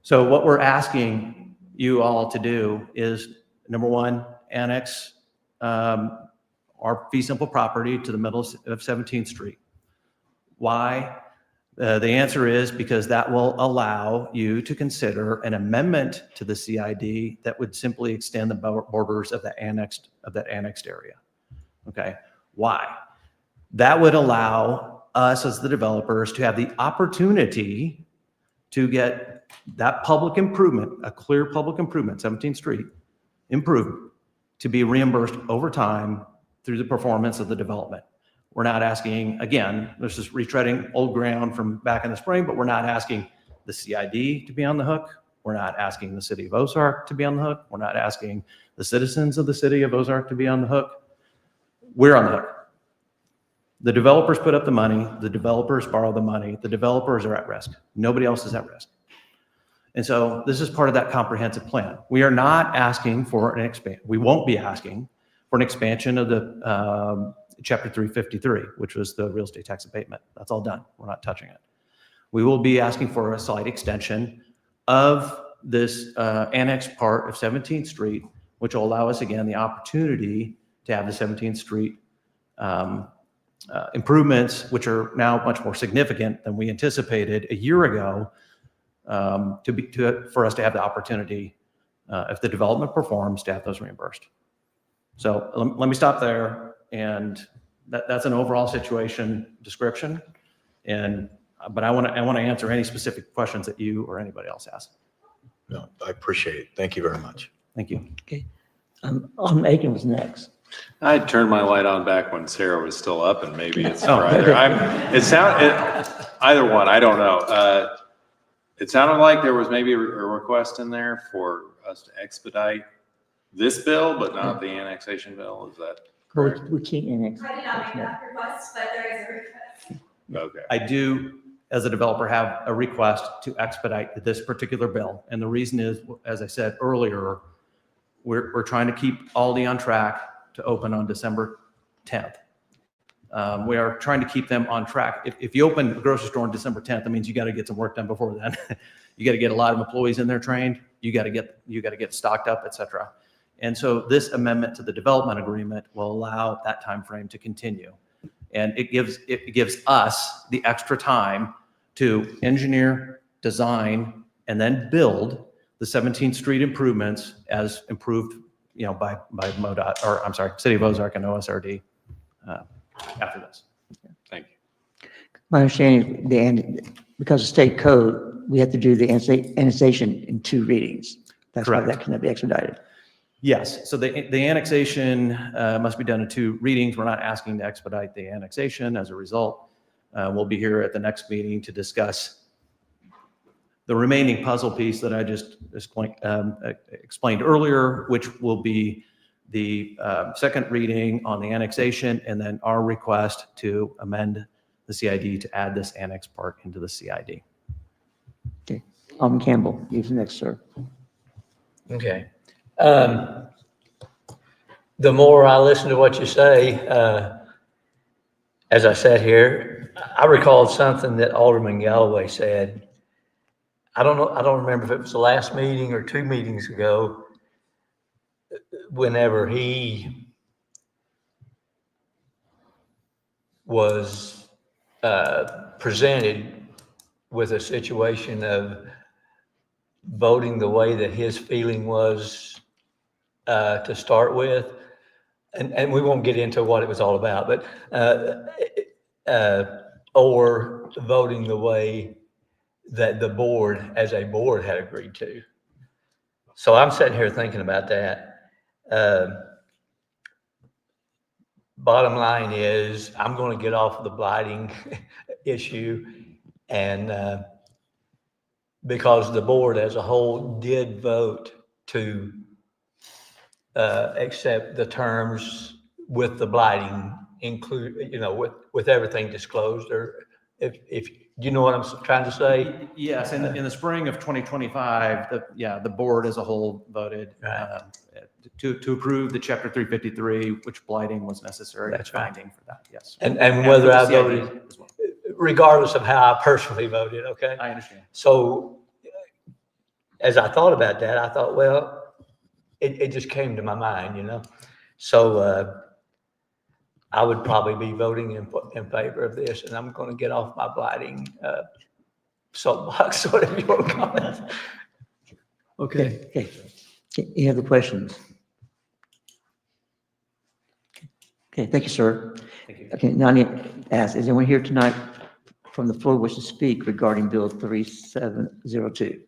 Speaker 19: So what we're asking you all to do is, number one, annex our fee simple property to the middle of 17th Street. Why? The answer is because that will allow you to consider an amendment to the CID that would simply extend the borders of that annexed area. Okay, why? That would allow us as the developers to have the opportunity to get that public improvement, a clear public improvement, 17th Street improvement, to be reimbursed over time through the performance of the development. We're not asking, again, this is retreading old ground from back in the spring, but we're not asking the CID to be on the hook. We're not asking the city of Ozark to be on the hook. We're not asking the citizens of the city of Ozark to be on the hook. We're on the hook. The developers put up the money. The developers borrow the money. The developers are at risk. Nobody else is at risk. And so this is part of that comprehensive plan. We are not asking for an expansion. We won't be asking for an expansion of the Chapter 353, which was the real estate tax abatement. That's all done. We're not touching it. We will be asking for a slight extension of this annexed part of 17th Street, which will allow us, again, the opportunity to have the 17th Street improvements, which are now much more significant than we anticipated a year ago, for us to have the opportunity, if the development performs, to have those reimbursed. So let me stop there. And that's an overall situation description. But I want to answer any specific questions that you or anybody else has.
Speaker 6: No, I appreciate it. Thank you very much.
Speaker 19: Thank you.
Speaker 4: Okay. Alderman Aiken was next.
Speaker 14: I turned my light on back when Sarah was still up, and maybe it's
Speaker 19: Oh,
Speaker 14: brighter. Either one, I don't know. It sounded like there was maybe a request in there for us to expedite this bill, but not the annexation bill. Is that correct?
Speaker 4: We can't annex.
Speaker 17: I did not make that request, but there is a request.
Speaker 14: Okay.
Speaker 19: I do, as a developer, have a request to expedite this particular bill. And the reason is, as I said earlier, we're trying to keep Aldi on track to open on December 10th. We are trying to keep them on track. If you open a grocery store on December 10th, that means you got to get some work done before then. You got to get a lot of employees in there trained. You got to get stocked up, et cetera. And so this amendment to the development agreement will allow that time frame to continue. And it gives us the extra time to engineer, design, and then build the 17th Street improvements as improved, by MoDOT, or I'm sorry, City of Ozark and OSRD after this.
Speaker 14: Thank you.
Speaker 4: My understanding, because of state code, we have to do the annexation in 2 readings. That's
Speaker 19: Correct.
Speaker 4: why that cannot be expedited.
Speaker 19: Yes, so the annexation must be done in 2 readings. We're not asking to expedite the annexation. As a result, we'll be here at the next meeting to discuss the remaining puzzle piece that I just explained earlier, which will be the second reading on the annexation, and then our request to amend the CID to add this annex part into the CID.
Speaker 4: Okay. Alderman Campbell, you're next, sir.
Speaker 15: Okay. The more I listen to what you say, as I sat here, I recalled something that Alderman Galloway said. I don't remember if it was the last meeting or 2 meetings ago, whenever he was presented with a situation of voting the way that his feeling was to start with. And we won't get into what it was all about, but or voting the way that the board as a board had agreed to. So I'm sitting here thinking about that. Bottom line is, I'm going to get off of the blighting issue, and because the board as a whole did vote to accept the terms with the blighting include, with everything disclosed, or if Do you know what I'm trying to say?
Speaker 19: Yes, in the spring of 2025, the board as a whole voted to approve the Chapter 353, which blighting was necessary.
Speaker 15: That's right.
Speaker 19: Finding for that, yes.
Speaker 15: And
Speaker 19: for
Speaker 15: whether
Speaker 19: the
Speaker 15: I
Speaker 19: CID
Speaker 15: voted,
Speaker 19: as well.
Speaker 15: regardless of how I personally voted, okay?
Speaker 19: I understand.
Speaker 15: So as I thought about that, I thought, well, it just came to my mind, you know? So I would probably be voting in favor of this, and I'm going to get off my blighting soapbox, whatever you want to call it.
Speaker 7: Okay.
Speaker 4: Okay. Any other questions? Okay, thank you, sir.
Speaker 19: Thank you.
Speaker 4: Okay, now I need to ask, is anyone here tonight from the floor wish to speak regarding Bill 3702?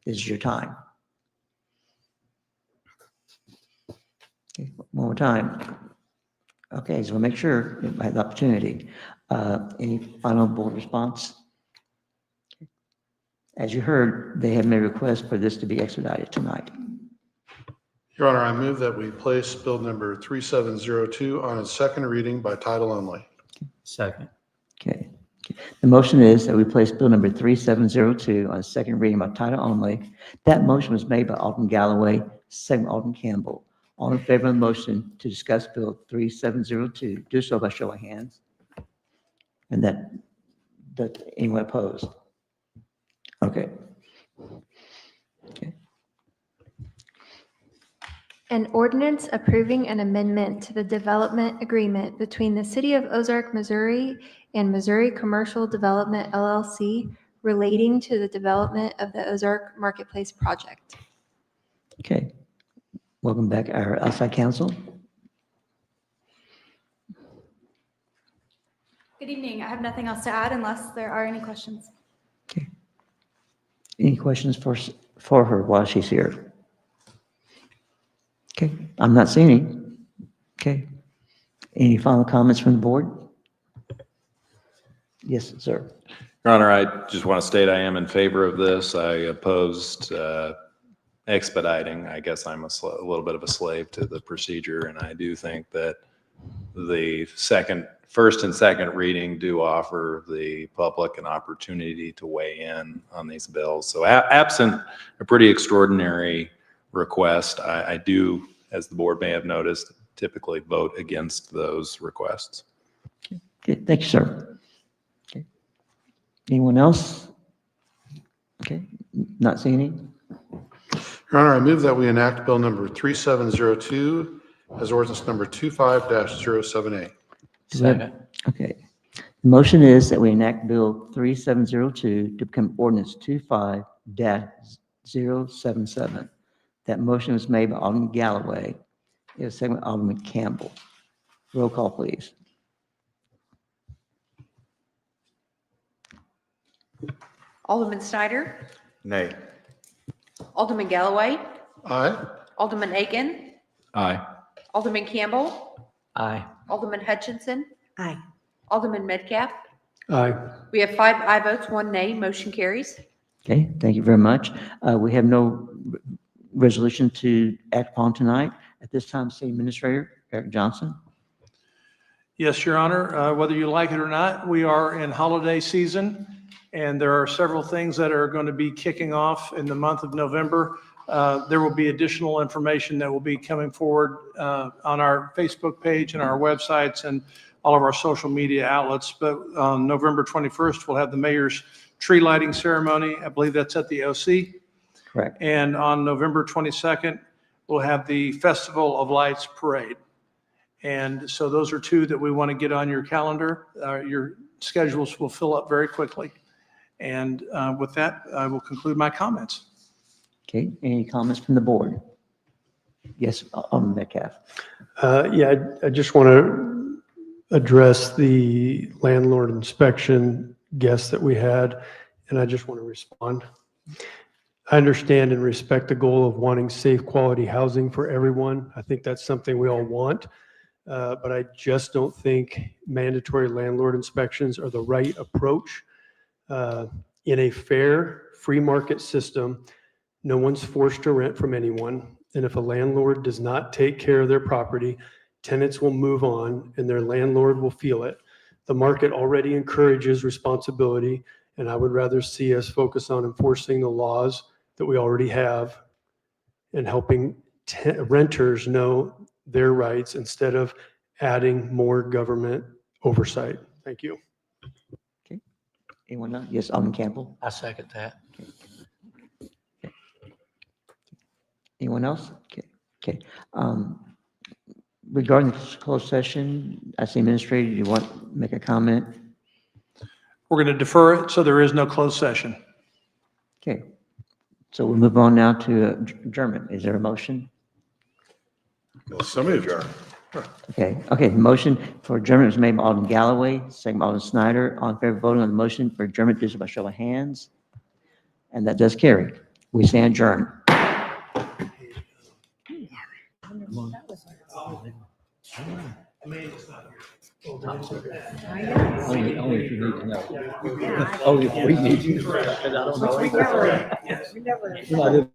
Speaker 4: This is your time. Okay, one more time. Okay, so we'll make sure you have the opportunity. Any final board response? As you heard, they have made a request for this to be expedited tonight.
Speaker 10: Your Honor, I move that we place Bill number 3702 on its second reading by title only.
Speaker 9: Second.
Speaker 4: Okay. The motion is that we place Bill number 3702 on its second reading by title only. That motion was made by Alderman Galloway, second by Alderman Campbell. All in favor of the motion to discuss Bill 3702, do so by show of hands. And that anyone opposed? Okay. Okay.
Speaker 12: An ordinance approving an amendment to the development agreement between the City of Ozark, Missouri and Missouri Commercial Development LLC relating to the development of the Ozark Marketplace project.
Speaker 4: Okay. Welcome back, our outside counsel.
Speaker 17: Good evening. I have nothing else to add unless there are any questions.
Speaker 4: Any questions for her while she's here? Okay, I'm not seeing any. Okay. Any final comments from the board? Yes, sir.
Speaker 14: Your Honor, I just want to state I am in favor of this. I opposed expediting. I guess I'm a little bit of a slave to the procedure, and I do think that the first and second reading do offer the public an opportunity to weigh in on these bills. So absent a pretty extraordinary request, I do, as the board may have noticed, typically vote against those requests.
Speaker 4: Okay, thank you, sir. Okay. Anyone else? Okay, not seeing any?
Speaker 10: Your Honor, I move that we enact Bill number 3702 as ordinance number 25-078.
Speaker 4: Second. Okay. The motion is that we enact Bill 3702 to become ordinance 25-077. That motion was made by Alderman Galloway. It was seconded by Alderman Campbell. Roll call, please.
Speaker 5: Alderman Snyder,
Speaker 6: Nay.
Speaker 5: Alderman Galloway,
Speaker 10: Aye.
Speaker 5: Alderman Aiken,
Speaker 14: Aye.
Speaker 5: Alderman Campbell,
Speaker 15: Aye.
Speaker 5: Alderman Hutchinson,
Speaker 18: Aye.
Speaker 5: Alderman Metcalf.
Speaker 7: Aye.
Speaker 5: We have 5 aye votes, 1 nay. Motion carries.
Speaker 4: Okay, thank you very much. We have no resolution to act upon tonight. At this time, City Administrator Eric Johnson.
Speaker 16: Yes, Your Honor, whether you like it or not, we are in holiday season, and there are several things that are going to be kicking off in the month of November. There will be additional information that will be coming forward on our Facebook page and our websites and all of our social media outlets. But on November 21st, we'll have the mayor's tree lighting ceremony. I believe that's at the OC.
Speaker 4: Correct.
Speaker 16: And on November 22nd, we'll have the Festival of Lights Parade. And so those are two that we want to get on your calendar. Your schedules will fill up very quickly. And with that, I will conclude my comments.
Speaker 4: Okay, any comments from the board? Yes, Alderman Metcalf.
Speaker 7: Yeah, I just want to address the landlord inspection guest that we had, and I just want to respond. I understand and respect the goal of wanting safe, quality housing for everyone. I think that's something we all want, but I just don't think mandatory landlord inspections are the right approach. In a fair, free market system, no one's forced to rent from anyone. And if a landlord does not take care of their property, tenants will move on and their landlord will feel it. The market already encourages responsibility And I would rather see us focus on enforcing the laws that we already have and helping renters know their rights instead of adding more government oversight. Thank you.
Speaker 4: Anyone else? Yes, Alderman Campbell.
Speaker 15: I second that.
Speaker 4: Anyone else? Okay. Regarding this closed session, I see Administrator, do you want to make a comment?
Speaker 16: We're going to defer it, so there is no closed session.
Speaker 4: Okay. So we'll move on now to adjournment. Is there a motion?
Speaker 6: Somebody adjourn.
Speaker 4: Okay. Motion for adjournment was made by Alderman Galloway, second by Alderman Snyder. All in favor of voting on the motion for adjournment, do so by show of hands. And that does carry. We stand adjourned.
Speaker 1: Only if you need to know. Only if we need you. Because I don't know.